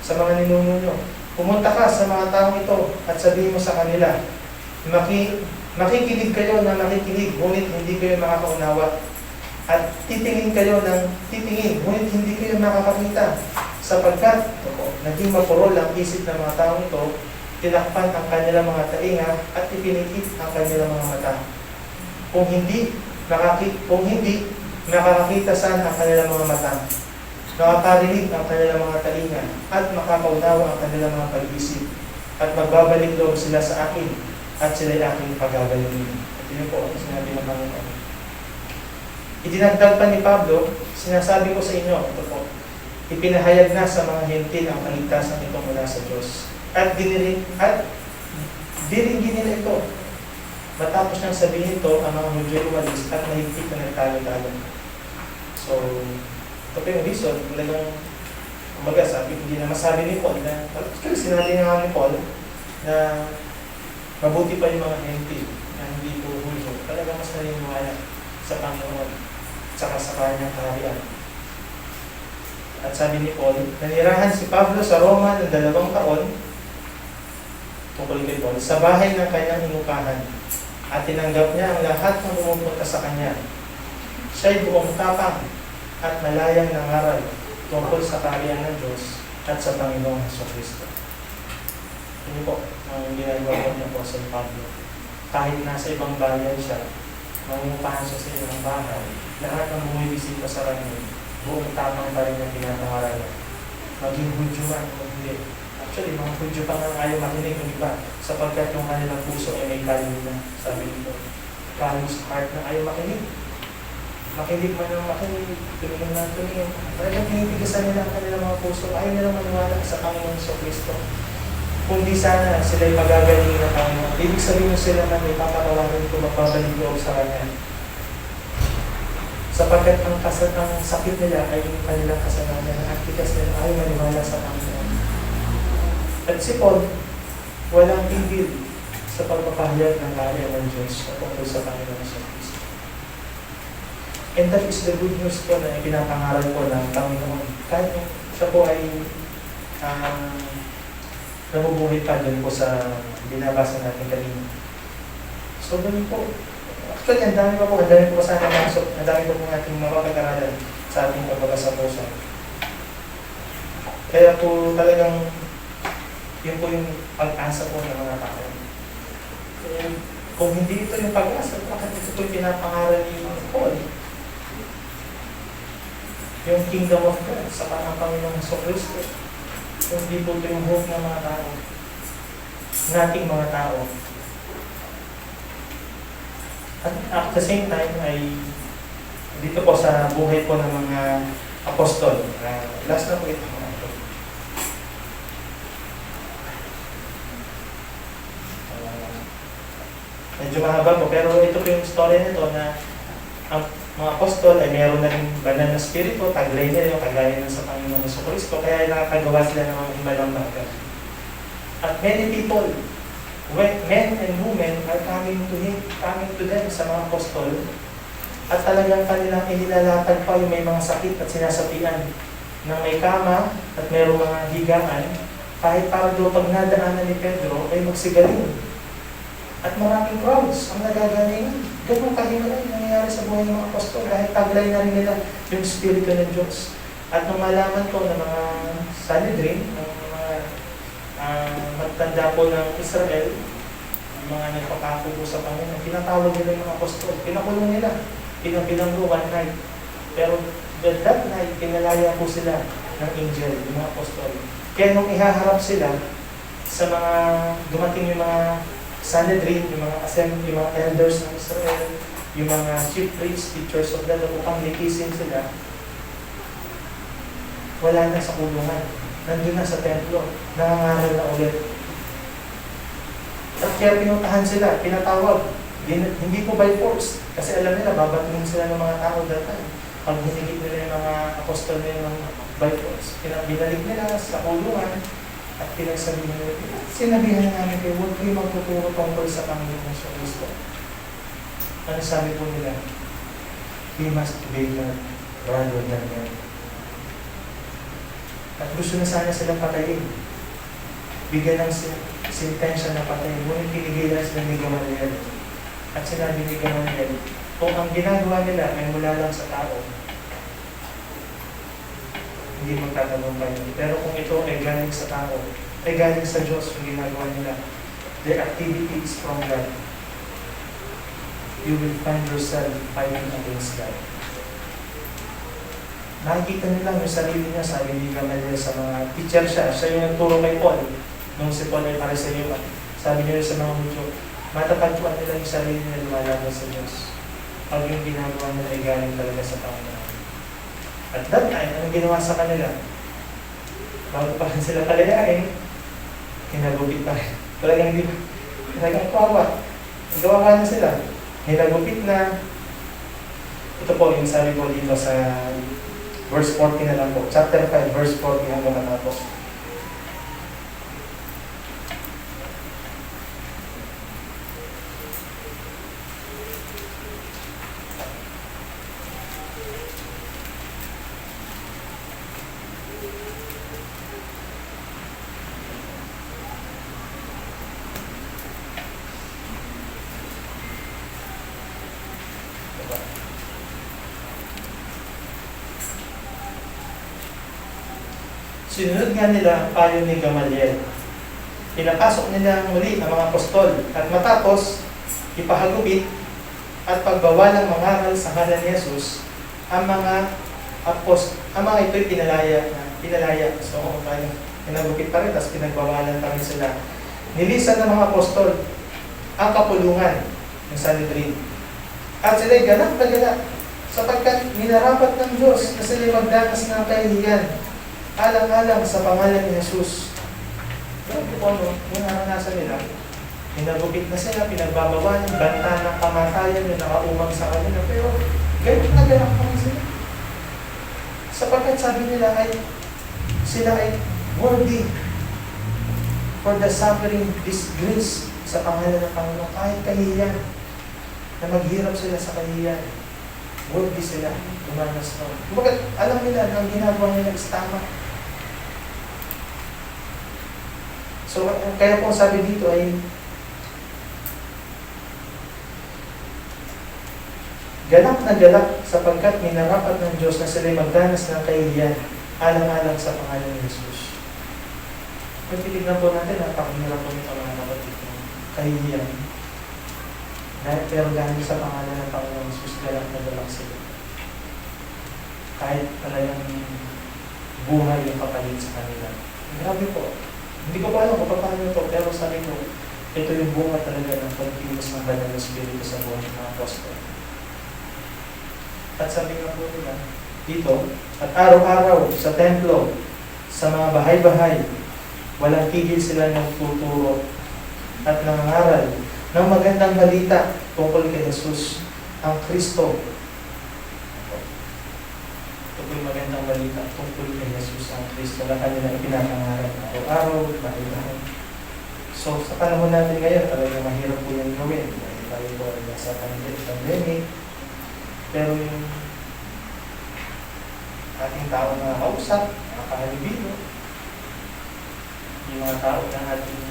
sa mga ninuno nyo. Pumunta ka sa mga taong ito at sabihin mo sa kanila, makikinig kayo na makikinig, ngunit hindi kayo makakaunawa. At titingin kayo ng titingin, ngunit hindi kayo makakakita. Sapagkat naging mapurol ang isip ng mga taong ito, tinakpan ang kanilang mga tainga at ipinikit ang kanilang mga mata. Kung hindi, nakakakita sana ang kanilang mga mata, nakakarinig ang kanilang mga tainga, at makakaunawa ang kanilang mga pag-isip, at magbabalik loob sila sa akin, at sila'y aking pagagalingin. At yun po ang sinabi ng Panginoon. Idinagdag pa ni Pablo, sinasabi ko sa inyo, ito po, ipinahayag na sa mga hentil ang kaligtasan ito mula sa Diyos. At diringin nila ito. Matapos niyang sabihin ito, ang mga Hudyo umalis at mahigpit na nagtalo-talo. So, ito po yung reason, talagang Kumbaga, hindi na masabi ni Paul na, kasi sinabi nga ni Paul na mabuti pa yung mga hentil na hindi po Hudyo. Talaga mas naniniwala sa Panginoon at sa kanyang kaharian. At sabi ni Paul, nanirahan si Pablo sa Roma ng 2 taon, tungkol kay Paul, sa bahay ng kanyang inupahan. At tinanggap niya ang lahat ng pumupunta sa kanya. Siya'y buong tapang at malayang nangaral tungkol sa kaharian ng Diyos at sa Panginoong Jesucristo. Yun po ang ginagawa niya po sa Pablo. Kahit nasa ibang bayan siya, mangungupahan siya sa ibang bahay, lahat ng bumibisita sa kanya, buong tamang pa rin ang pinapangaralan. Maging Hudyo man o hindi. Actually, mga Hudyo pa nga ayaw makinig ng iba sapagkat yung kanilang puso ay may kalim na, sabi nito. Kalim sa heart na ayaw makinig. Makinig man ang makinig, tumingin na tumingin. Talagang pinitigasan nila ang kanilang mga puso. Ayaw nilang maniwala sa Panginoon Jesucristo. Kundi sana sila'y magagalingin ng Panginoon. Ibig sabihin sila na may papatawarin ko magbabalik loob sa Kanya. Sapagkat ang sakit nila ay yung kanilang kasalanan. Ang tigas nila ay maniwala sa Panginoon. At si Paul, walang tigil sa pagpapahayag ng kaharian ng Diyos at tungkol sa Panginoon sa Kristo. And that is the good news po na pinapangaral po ng Panginoon. Kahit siya po ay nabubuhay pa din po sa binabasa natin kanina. So, ganun po. Actually, ang dami pa po sana masok. Ang dami po ating mapapag-aralan sa ating pagbabasa po sa. Kaya po talagang yun po yung pag-asa po ng mga tao. Kaya kung hindi ito yung pag-asa, bakit ito po yung pinapangaral ni Paul? Yung kingdom of God sa Panginoong Jesucristo. Kung hindi po ito yung hope ng mga tao. Nating mga tao. At the same time ay dito po sa buhay po ng mga apostol. Last na po ito. Medyo mahaba po, pero ito po yung story nito na ang mga apostol ay meron na rin banal na spirito, taglay nila yung kagaya ng sa Panginoong Jesucristo, kaya nakakagawa sila ng mga ibalang bagay. At many people, men and women are coming to them sa mga apostol, at talagang kanilang inilalatag pa yung may mga sakit at sinasapian na may kama at mayroong mga higaan, kahit para daw pag nadaanan ni Pedro ay magsigaling. At maraming crowds ang nagagaling. Ganun kahimalay nangyayari sa buhay ng mga apostol dahil taglay na rin nila yung Espiritu ng Diyos. At nung malaman ko ng mga Sanhedrin, ng mga magtanda po ng Israel, ang mga nagpapako po sa Panginoon, pinatawag nila yung mga apostol. Pinakulong nila. Pinapilanggo one night. Pero that night, pinalaya po sila ng angel, yung mga apostol. Kaya nung ihaharap sila sa mga dumating yung mga Sanhedrin, yung mga assembly, yung mga elders ng Israel, yung mga chief priests, teachers of the law, upang likisin sila, wala na sa kulungan. Nandun na sa templo, nangangaral na ulit. At kaya pinuntahan sila, pinatawag. Hindi po by force, kasi alam nila, babatungin sila ng mga tao datan. Pag hinigit nila yung mga apostol nila ng by force, binalik nila sa kulungan, at pinagsabihin nila, sinabihan namin kayo, huwag kayo magtuturo tungkol sa Panginoon sa Kristo. Ano sabi po nila? We must obey God rather than men. At gusto na sana silang patayin. Bigyan ng sentensya na patayin. Ngunit pinigilan sila ni Gamaliel. At sinabi ni Gamaliel, kung ang ginagawa nila ay mula lang sa tao, hindi magtatagumpay. Pero kung ito ay galing sa tao, ay galing sa Diyos yung ginagawa nila, their activity is from God, you will find yourself fighting against God. Nakikita nila yung sarili niya, sabi ni Gamaliel sa mga teacher siya yung nagturo kay Paul. Nung si Paul ay para sa iyo, sabi niya sa mga Hudyo, matatagpuan nila yung sarili nila lumalaban sa Diyos. Pag yung ginagawa nila ay galing talaga sa Panginoon. At that time, anong ginawa sa kanila? Bago pa rin sila palayain, hinagupit pa rin. Talagang kawawa. Gawawa na sila. Hinagupit na. Ito po yung sabi ko dito sa Verse 40 na lang po. Chapter 5, verse 40 hanggang matapos. Sinunod nga nila ang payo ni Gamaliel. Pinapasok nila muli ang mga apostol at matapos ipahagupit at pagbawalang mangaral sa ngalan ni Jesus ang mga ito'y pinalaya. So, pinagupit pa rin, tapos pinagbawalan pa rin sila. Nilisan ng mga apostol ang kapulungan ng Sanhedrin. At sila'y ganap na ganap sapagkat minarapat ng Diyos na sila'y magdanas ng kahihiyan alang-alang sa pangalan ni Jesus. Grabe po yung naranasan nila. Minagupit na sila, pinagbabawalan, banta ng kamatayan yung nakaumang sa kanila. Pero ganap na ganap kami sila. Sapagkat sabi nila sila ay worthy for the suffering disgrace sa pangalan ng Panginoon. Kahit kahihiyan, na maghirap sila sa kahihiyan, worthy sila, dumanas na. Kumbaga, alam nila na ang ginagawa nila is tama. So, kaya po sabi dito ay galak na galak sapagkat minarapat ng Diyos na sila'y magdanas ng kahihiyan alang-alang sa pangalan ni Jesus. Kung titignan po natin, napakahirap po nito mga kapatid ng kahihiyan. Pero dahil sa pangalan ng Panginoon Jesus, galak na galak sila. Kahit talagang buhay yung kapalit sa kanila. Grabe po. Hindi ko pa alam kung paano ito, pero sabi ko, ito yung bunga talaga ng pagkilos ng Banal na Espiritu sa buhay ng mga apostol. At sabi nga po nila, dito, at araw-araw sa templo, sa mga bahay-bahay, walang tigil sila ng tuturo at nangangaral ng magandang balita tungkol kay Jesus, ang Kristo. Ito po yung magandang balita tungkol kay Jesus, ang Kristo na kanilang ipinapangaral araw-araw, bahay-bahay. So, sa panahon natin ngayon, talagang mahirap po yung gawin. Tayo po ay nasa pandemic. Pero yung ating tao na kausap, mga kahalibino, yung mga tao na ating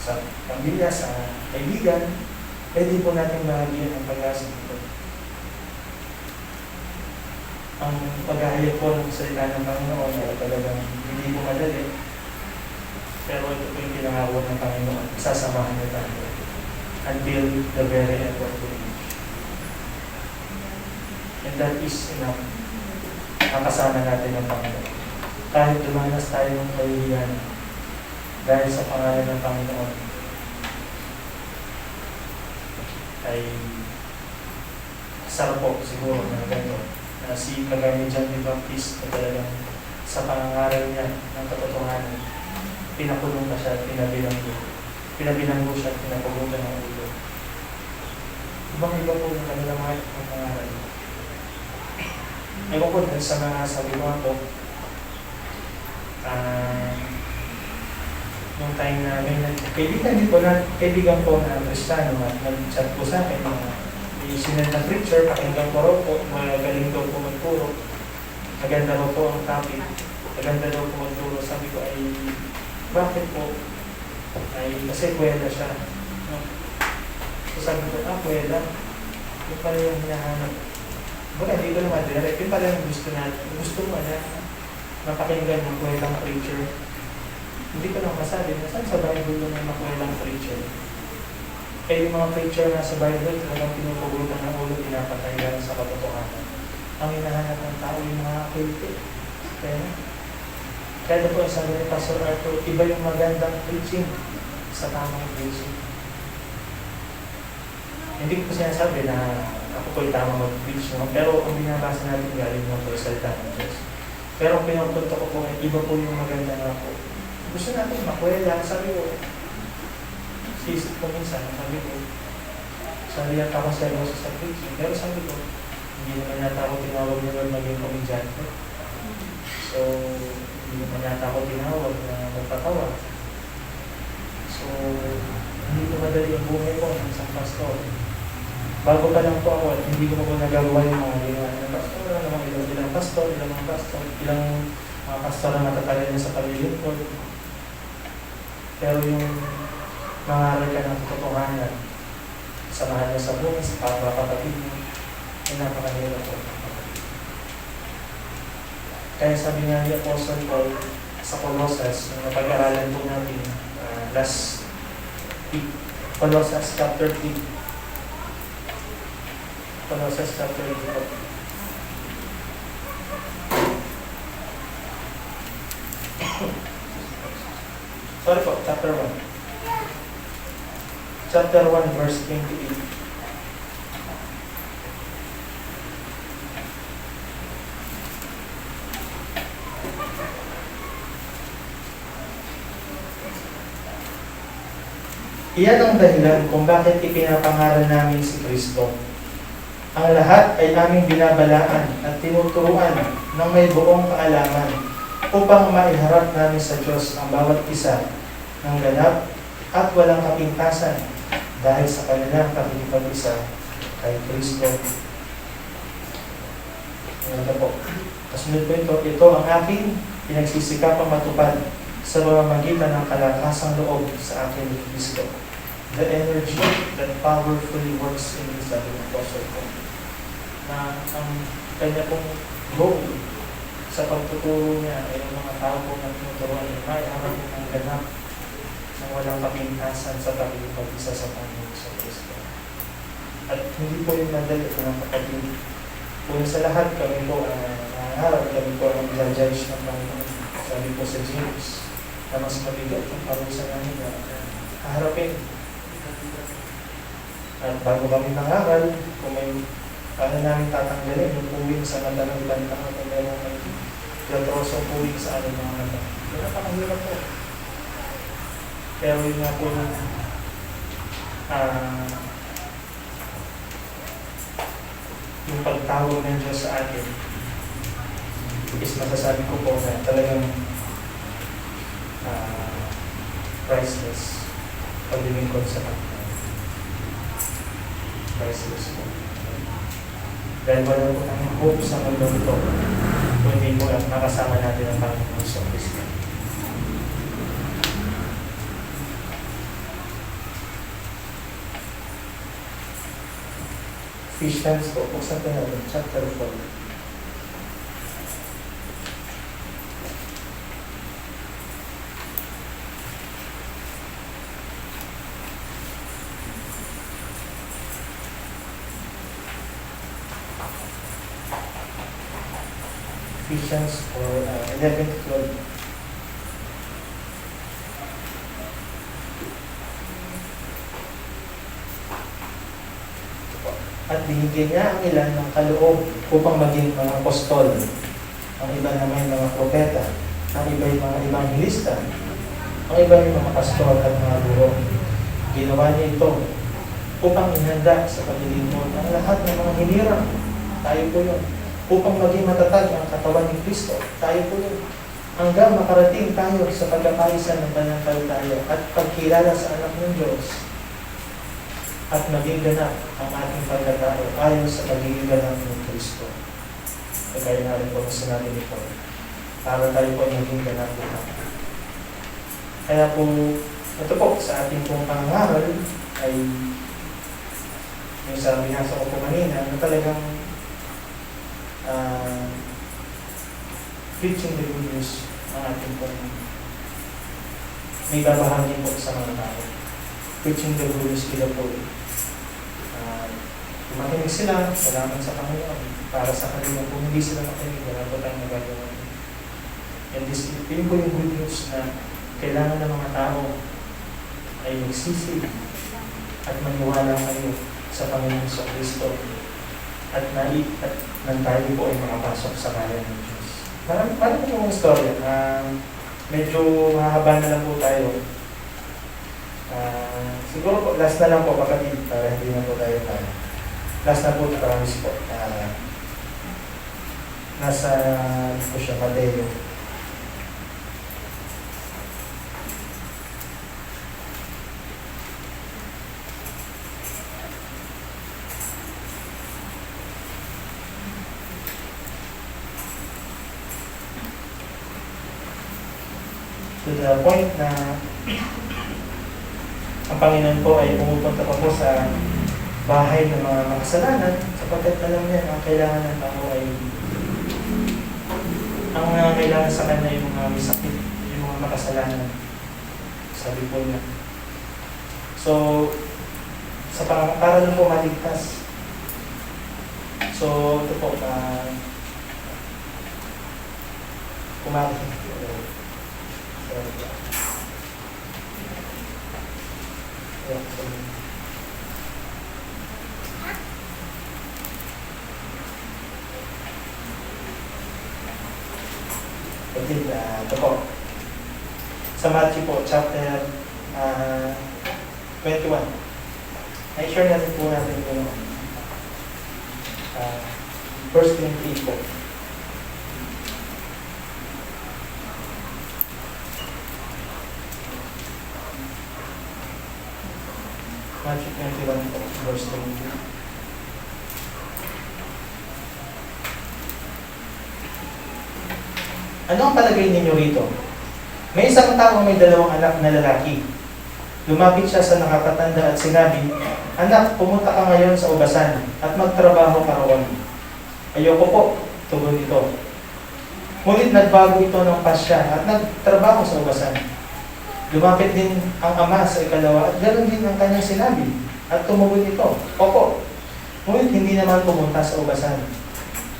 sa pamilya, sa kaibigan, pwede po natin bahagyan ang pag-asa dito. Ang paghahayag po ng salita ng Panginoon ay talagang hindi po madali. Pero ito po yung pinangako ng Panginoon. Sasamahan niya tayo until the very end of the age. And that is enough. Nakasama natin ang Panginoon. Kahit dumanas tayo ng kahihiyan dahil sa pangalan ng Panginoon, ay sarap po siguro na gano'n. Si kagaya ni John the Baptist na talagang sa pangangaral niya ng katotohanan, pinakulong na siya at pinabilanggo siya at pinapulugan ng ulo. Ibang-iba po yung kanilang mga pangangaral. Ewan ko dahil sa mga sabi mo ako, nung time na may kaibigan ko na Kristiyano at nag-chat po sa akin na sinend na preacher, pakinggan ko raw po, magaling daw po magturo. Maganda raw po ang topic. Maganda daw po magturo. Sabi ko ay, bakit po? Ay, kasi pwede siya. No? So sabi ko, pwede. Yung pala yung hinahanap. Baga, hindi ko naman direct. Yung pala yung gusto mo na mapakinggan ng pwedang preacher. Hindi ko lang masabi. Saan sa Bible na makwedang preacher? Kaya yung mga preacher na sa Bible, talagang pinupugutan ng ulo, pinapatay lang sa katotohanan. Ang hinahanap ng tao yung mga kiliti. Kaya po, sabi ni Pastor Arthur, iba yung magandang preaching sa tamang preaching. Hindi ko sinasabi na ako po yung tamang mag-preach, no? Pero ang binabasa natin galing mo po sa salita ng Diyos. Pero ang pinupunto ko po, iba po yung maganda na po. Gusto natin makwela, sabi ko, sisip ko minsan, sabi ko, sabi ako seryoso sa preaching, pero sabi ko, Hindi naman yata ako tinawag ni Lord maging komedyante. So, hindi naman yata ako tinawag na magpatawa. So, hindi ko madali ang buhay ko ng isang pastor. Bago pa lang po ako at hindi ko pa po nagagawa yung mga ginawa ng pastor. Ilang pastor, ilang mga pastor na matatagal na sa paglilingkod. Pero yung mangaral ka ng katotohanan, samahan mo sa buhay, sa kapatid mo, ay napakanila po. Kaya sabi nga ni Apostle Paul sa Colossus, yung napag-aralan po natin last week, Colossus chapter 3. Colossus chapter 3 po. Sorry po, chapter 1. Chapter 1, verse 28. Iyan ang dahilan kung bakit ipinapangaral namin si Kristo. Ang lahat ay aming binabalaan at tinuturuan ng may buong kaalaman upang maiharap namin sa Diyos ang bawat isa ng ganap at walang kapintasan dahil sa kanilang pakikipag-isa kay Kristo. Ano po? Kasunod po ito ang aking pinagsisikapang matupad sa pamamagitan ng kalakasang loob sa akin ni Kristo. The energy that powerfully works in me, sabi ng Apostle Paul. Na ang kanya pong goal sa pagtuturo niya ay yung mga tao po na tinuturuan niya ay harap po ng ganap ng walang kapintasan sa pakikipag-isa sa Panginoon sa Kristo. At hindi po yung madali mga kapatid. Kung sa lahat kami po nangangarap, kami po ang judge ng Panginoon. Sabi po sa James, na mas mabigat ang parusa namin na haharapin. At bago kami nangaral, kung may paano namin tatanggalin yung puwing sa mata ng ibang tao kung meron may gatrosong puwing sa aming mga mata. Napakahirap po. Pero yun nga po yung pagtawag ng Diyos sa akin is masasabi ko po na talagang priceless paglilingkod sa Panginoon. Priceless po. Dahil wala po tayong hope sa mundo ito kung hindi mo lang nakasama natin ang Panginoon sa Kristo. Ephesians po, buksan po natin, chapter 4. Ephesians 4, 11 to 12. At binigyan niya ang ilan ng kaloob upang maging mga apostol, ang iba naman mga propeta, ang iba yung mga evangelista, ang iba yung mga pastor at mga guro. Ginawa niya ito upang ihanda sa paglilingkod ang lahat ng mga hinirang. Tayo po yun. Upang maging matatag ang katawan ni Kristo. Tayo po yun. Hanggang makarating tayo sa pagkakaisan ng pananampalataya at pagkilala sa anak ng Diyos at maging ganap ang ating pagkatao ayon sa pagiging ganap ng Kristo. Kaya na rin po ang sinabi ni Paul. Para tayo po maging ganap ng Kristo. Kaya po, ito po sa ating pong pangaral ay yung sa binasa ko po kanina na talagang preaching the good news ang ating pong may babahagi po sa mga tao. Preaching the good news ila po. Makinig sila, salamat sa Panginoon para sa kanila. Kung hindi sila makinig, wala po tayong magagawa. And this, yun po yung good news na kailangan ng mga tao ay magsisi at maniwala kayo sa Panginoon sa Kristo at nang tayo po ay makapasok sa kaya ng Diyos. Parang po yung story medyo mahaba na lang po tayo. Siguro po, last na lang po kapatid para hindi na po tayo tayo. Last na po, promise po. Nasa, ano po siya, Mateo. To the point na ang Panginoon po ay pumupunta pa po sa bahay ng mga makasalanan sapagkat alam niya ang kailangan ng tao ay ang kailangan sa kanya yung mga may sakit, yung mga makasalanan. Sabi po niya. So, para lang po maligtas. So, ito po, kumain. Ito po. Sa Matthew po, chapter 21. I-share natin po natin yung verse 28 po. Matthew 21 po, verse 28. Ano ang palagay ninyo rito? May isang taong may 2 anak na lalaki. Lumapit siya sa nakakatanda at sinabi, "Anak, pumunta ka ngayon sa ubasan at magtrabaho ka roon." "Ayoko po," tugon nito. Ngunit nagbago ito ng pasya at nagtrabaho sa ubasan. Lumapit din ang ama sa ikalawa at ganoon din ang kanyang sinabi. At tumugon ito, "Opo." Ngunit hindi naman pumunta sa ubasan.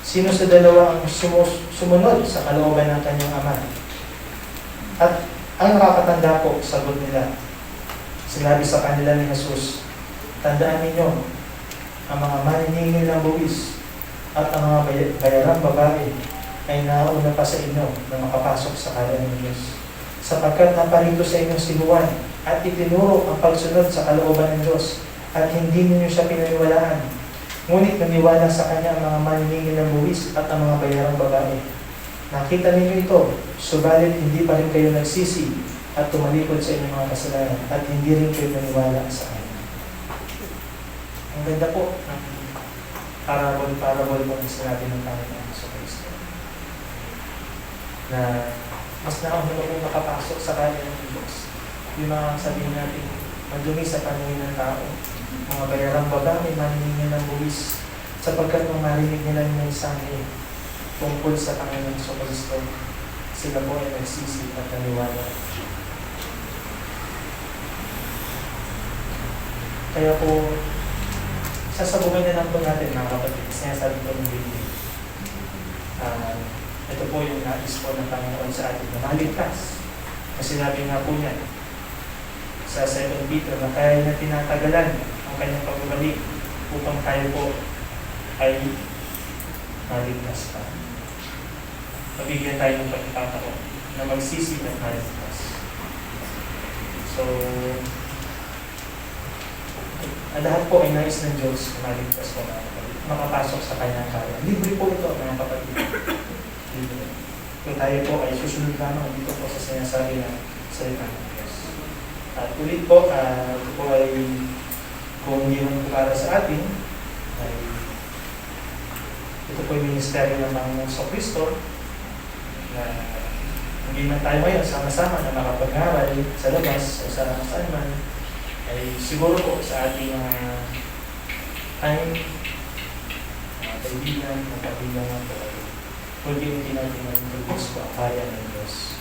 Sino sa dalawa ang sumunod sa kalooban ng kanyang ama? At ang nakakatanda po, sagot nila. Sinabi sa kanila ni Jesus, "Tandaan ninyo, ang mga maniningil ng buwis at ang mga bayarang babae ay nauna pa sa inyo na makapasok sa kaharian ng Diyos. Sapagkat naparito sa inyo si Juan at itinuro ang pagsunod sa kalooban ng Diyos at hindi ninyo siya pinaniwalaan. Ngunit naniwala sa kanya ang mga maniningil ng buwis at ang mga bayarang babae. Nakita ninyo ito, subalit hindi pa rin kayo nagsisi at tumalikod sa inyong mga kasalanan at hindi rin kayo naniwala sa kanya." Ang ganda po ng parabol po ng sinabi ng Panginoon sa Kristo. Na mas nauna po makapasok sa kanya ng Diyos. Yung mga sabihin natin, madumi sa paningin ng tao. Mga bayarang babae, maniningil ng buwis, sapagkat nung marinig nila yung mensahe tungkol sa Panginoon sa Kristo, sila po ay nagsisi at naniwala. Kaya po, sasabugin na lang po natin mga kapatid, sinasabi po ng Biblia. Ito po yung nais po ng Panginoon sa atin na maligtas. Kasi sinabi nga po niya sa 2 Peter na kaya na tinatagalan ang kanyang pagbabalik upang tayo po ay maligtas pa. Mabigyan tayo ng pagkakataon na magsisi ng maligtas. So, lahat po ay nais ng Diyos na maligtas po na makapasok sa kanyang kaya. Libre po ito, mga kapatid. Libre. Kung tayo po ay susunod lamang dito po sa sinasabi ng salita ng Diyos. At ulit po, ito po ay kung hindi mo para sa atin, ay ito po yung ministeryo ng Panginoon sa Kristo na hindi man tayo ngayon sama-sama na makapag-aral sa labas o sa saan man, ay siguro po sa ating time, kaibigan, kapatigan po ay hindi natin mag-introduce po ang kaya ng Diyos.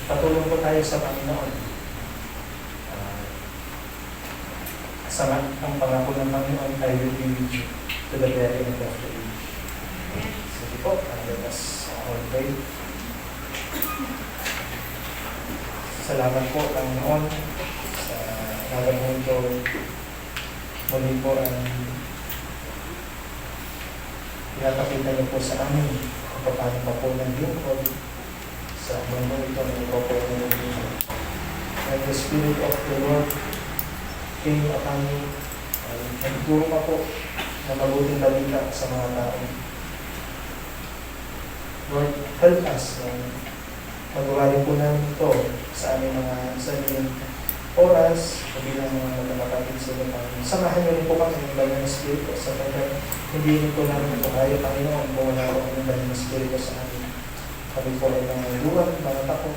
Patulong po tayo sa Panginoon. Ang pangako ng Panginoon, "I will be with you to the very end of the age." Sige po, let us all pray. Salamat po, Panginoon, sa nagamuhin ko muli po ang pinapakita niyo po sa amin kung paano pa po ng lingkod sa mundo ito na ito po ng lingkod. And the Spirit of the Lord came upon me, nagturo pa po na mabuting balita sa mga tao. Lord, help us na magawa rin po namin ito sa aming mga sariling oras, bilang mga magkakapatid sa Panginoon. Samahan niyo rin po kami ng Banal na Espiritu sapagkat hindi rin po namin ito kaya, Panginoon, kung wala ko ang Banal na Espiritu sa amin. Kami po ay mga luwag, mga takot.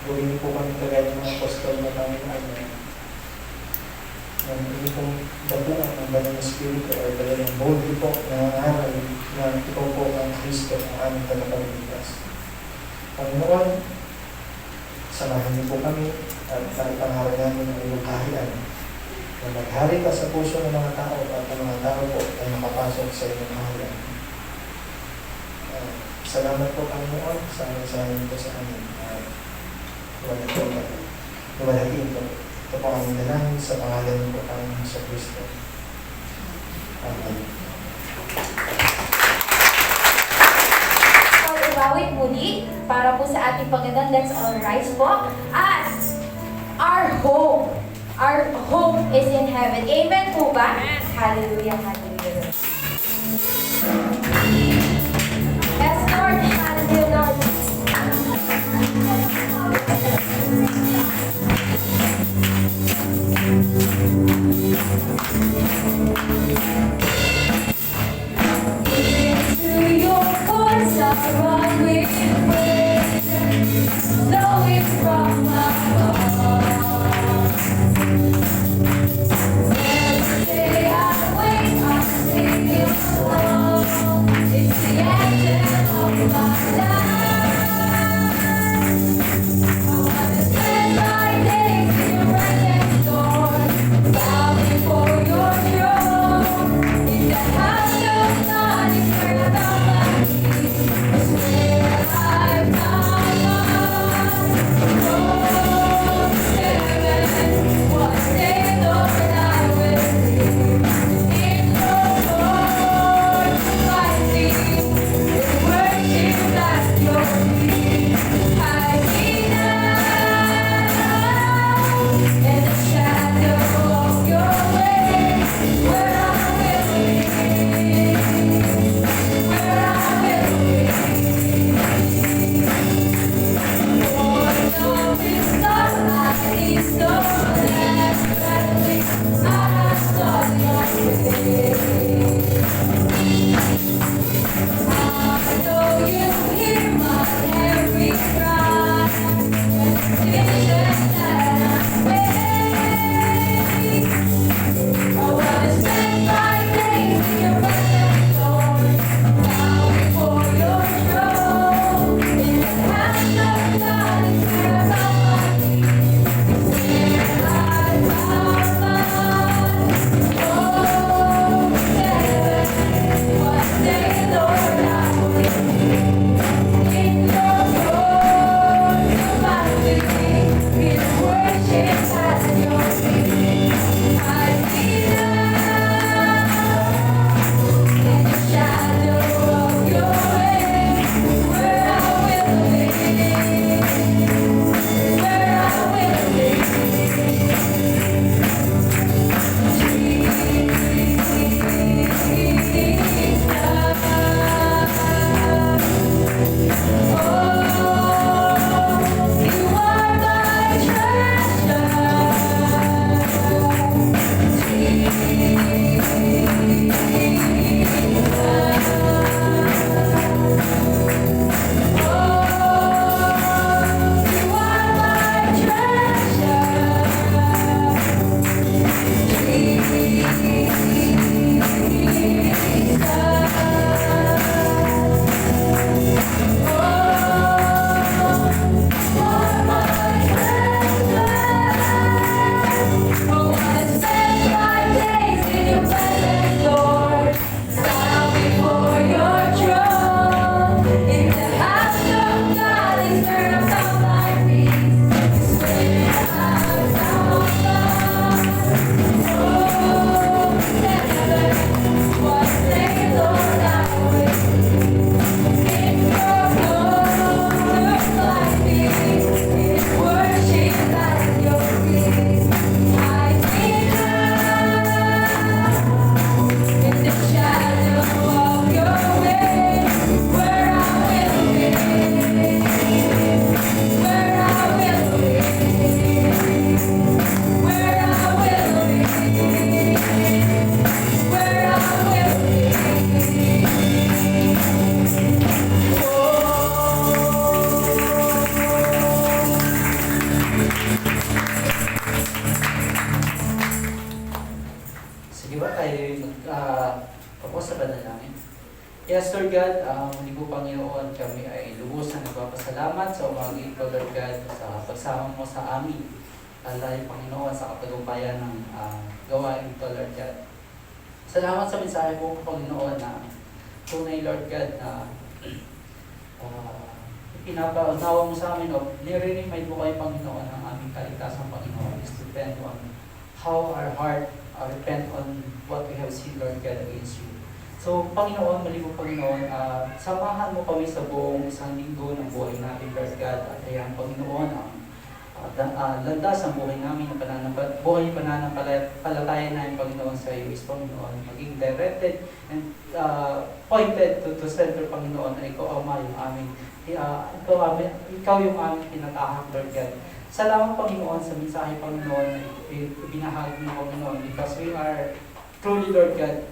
Gawin niyo po kami kagaya ng mga apostol na Panginoon na hindi pong dabuan ng Banal na Espiritu ay talagang boldly po na aral na ikaw po ang Kristo ang aming tagapagligtas. Panginoon, samahan niyo po kami at pangaral namin ang iyong kaharian na maghari ka sa puso ng mga tao at ang mga tao po ay makapasok sa iyong kaharian. Salamat po, Panginoon, sa mensahe nito sa amin. Luwalhatiin po. Ito po ang dalangin sa pangalan po ang sa Kristo. Amen. Ibawit muli para po sa ating Panginoon. Let's all rise po. As our hope is in heaven. Amen po ba? Hallelujah, hallelujah. Yes, Lord. Hallelujah, Lord. Into your course of wrong with flowing from above. Every day I wake up Yes, Lord God, muli po Panginoon, kami ay lubos na nagpapasalamat sa umaga ito, Lord God, sa pagsama mo sa amin. Alay, Panginoon, sa katagumpayan ng gawain ito, Lord God. Salamat sa mensahe po, Panginoon, na tunay, Lord God, na pinapaunawa mo sa amin o nire-remind mo kayo, Panginoon, ang aming kaligtasan, Panginoon, is to depend on how our heart repent on what we have seen, Lord God, against you. So, Panginoon, mali po, Panginoon, samahan mo kami sa buong isang linggo ng buhay natin, Lord God, at hayaan, Panginoon, ang landas ang buhay namin, buhay pananampalataya namin, Panginoon, sa iyo is, Panginoon, maging directed and pointed to center, Panginoon, na ikaw, Ama, yung aming, ikaw yung aming tinatahak, Lord God. Salamat, Panginoon, sa mensahe, Panginoon, na binahagi mo, Panginoon, because we are truly, Lord God,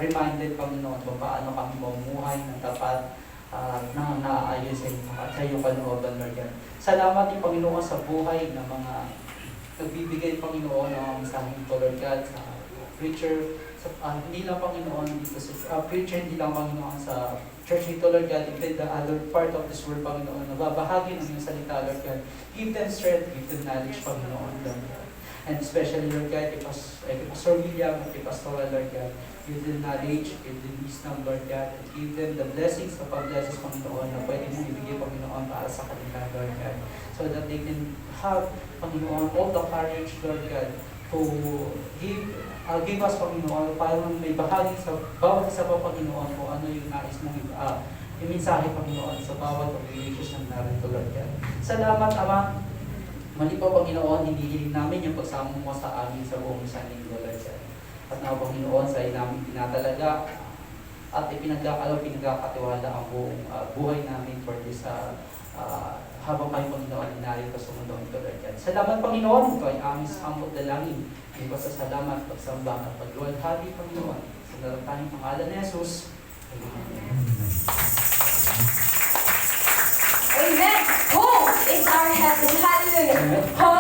reminded, Panginoon, kung paano kami mamuhay ng tapat na naaayon sa iyo at sa iyo kalooban, Lord God. Salamat din, Panginoon, sa buhay ng mga nagbibigay, Panginoon, ng mga mensaheng ito, Lord God, sa preacher, hindi lang, Panginoon, dito sa preacher, hindi lang, Panginoon, sa church nito, Lord God, even the other part of this world, Panginoon, nababahagi ng iyong salita, Lord God. Give them strength, give them knowledge, Panginoon, Lord God. And especially, Lord God, kay Pastor William at kay Pastoral, Lord God, give them knowledge, give them wisdom, Lord God, and give them the blessings of our blessings, Panginoon, na pwede mong ibigay, Panginoon, para sa kanila, Lord God, so that they can have, Panginoon, all the courage, Lord God, to give us, Panginoon, parang may bahagi sa bawat isa pa, Panginoon, kung ano yung nais mong yung mensahe, Panginoon, sa bawat congregation ng narito, Lord God. Salamat, Ama. Mali po, Panginoon, hinihiling namin yung pagsama mo sa amin sa buong isang linggo, Lord God. At na, Panginoon, sa namin tinatalaga at pinagkakatiwala ang buong buhay namin for this habang kayo, Panginoon, narito sa mundo ito, Lord God. Salamat, Panginoon, ito ay aming sambot dalangin. Hindi pa sa salamat, pagsamba at pagluwalhati, Panginoon. Sa naratanging pangalan ni Jesus. Amen. Amen. Home is our heaven. Hallelujah. Home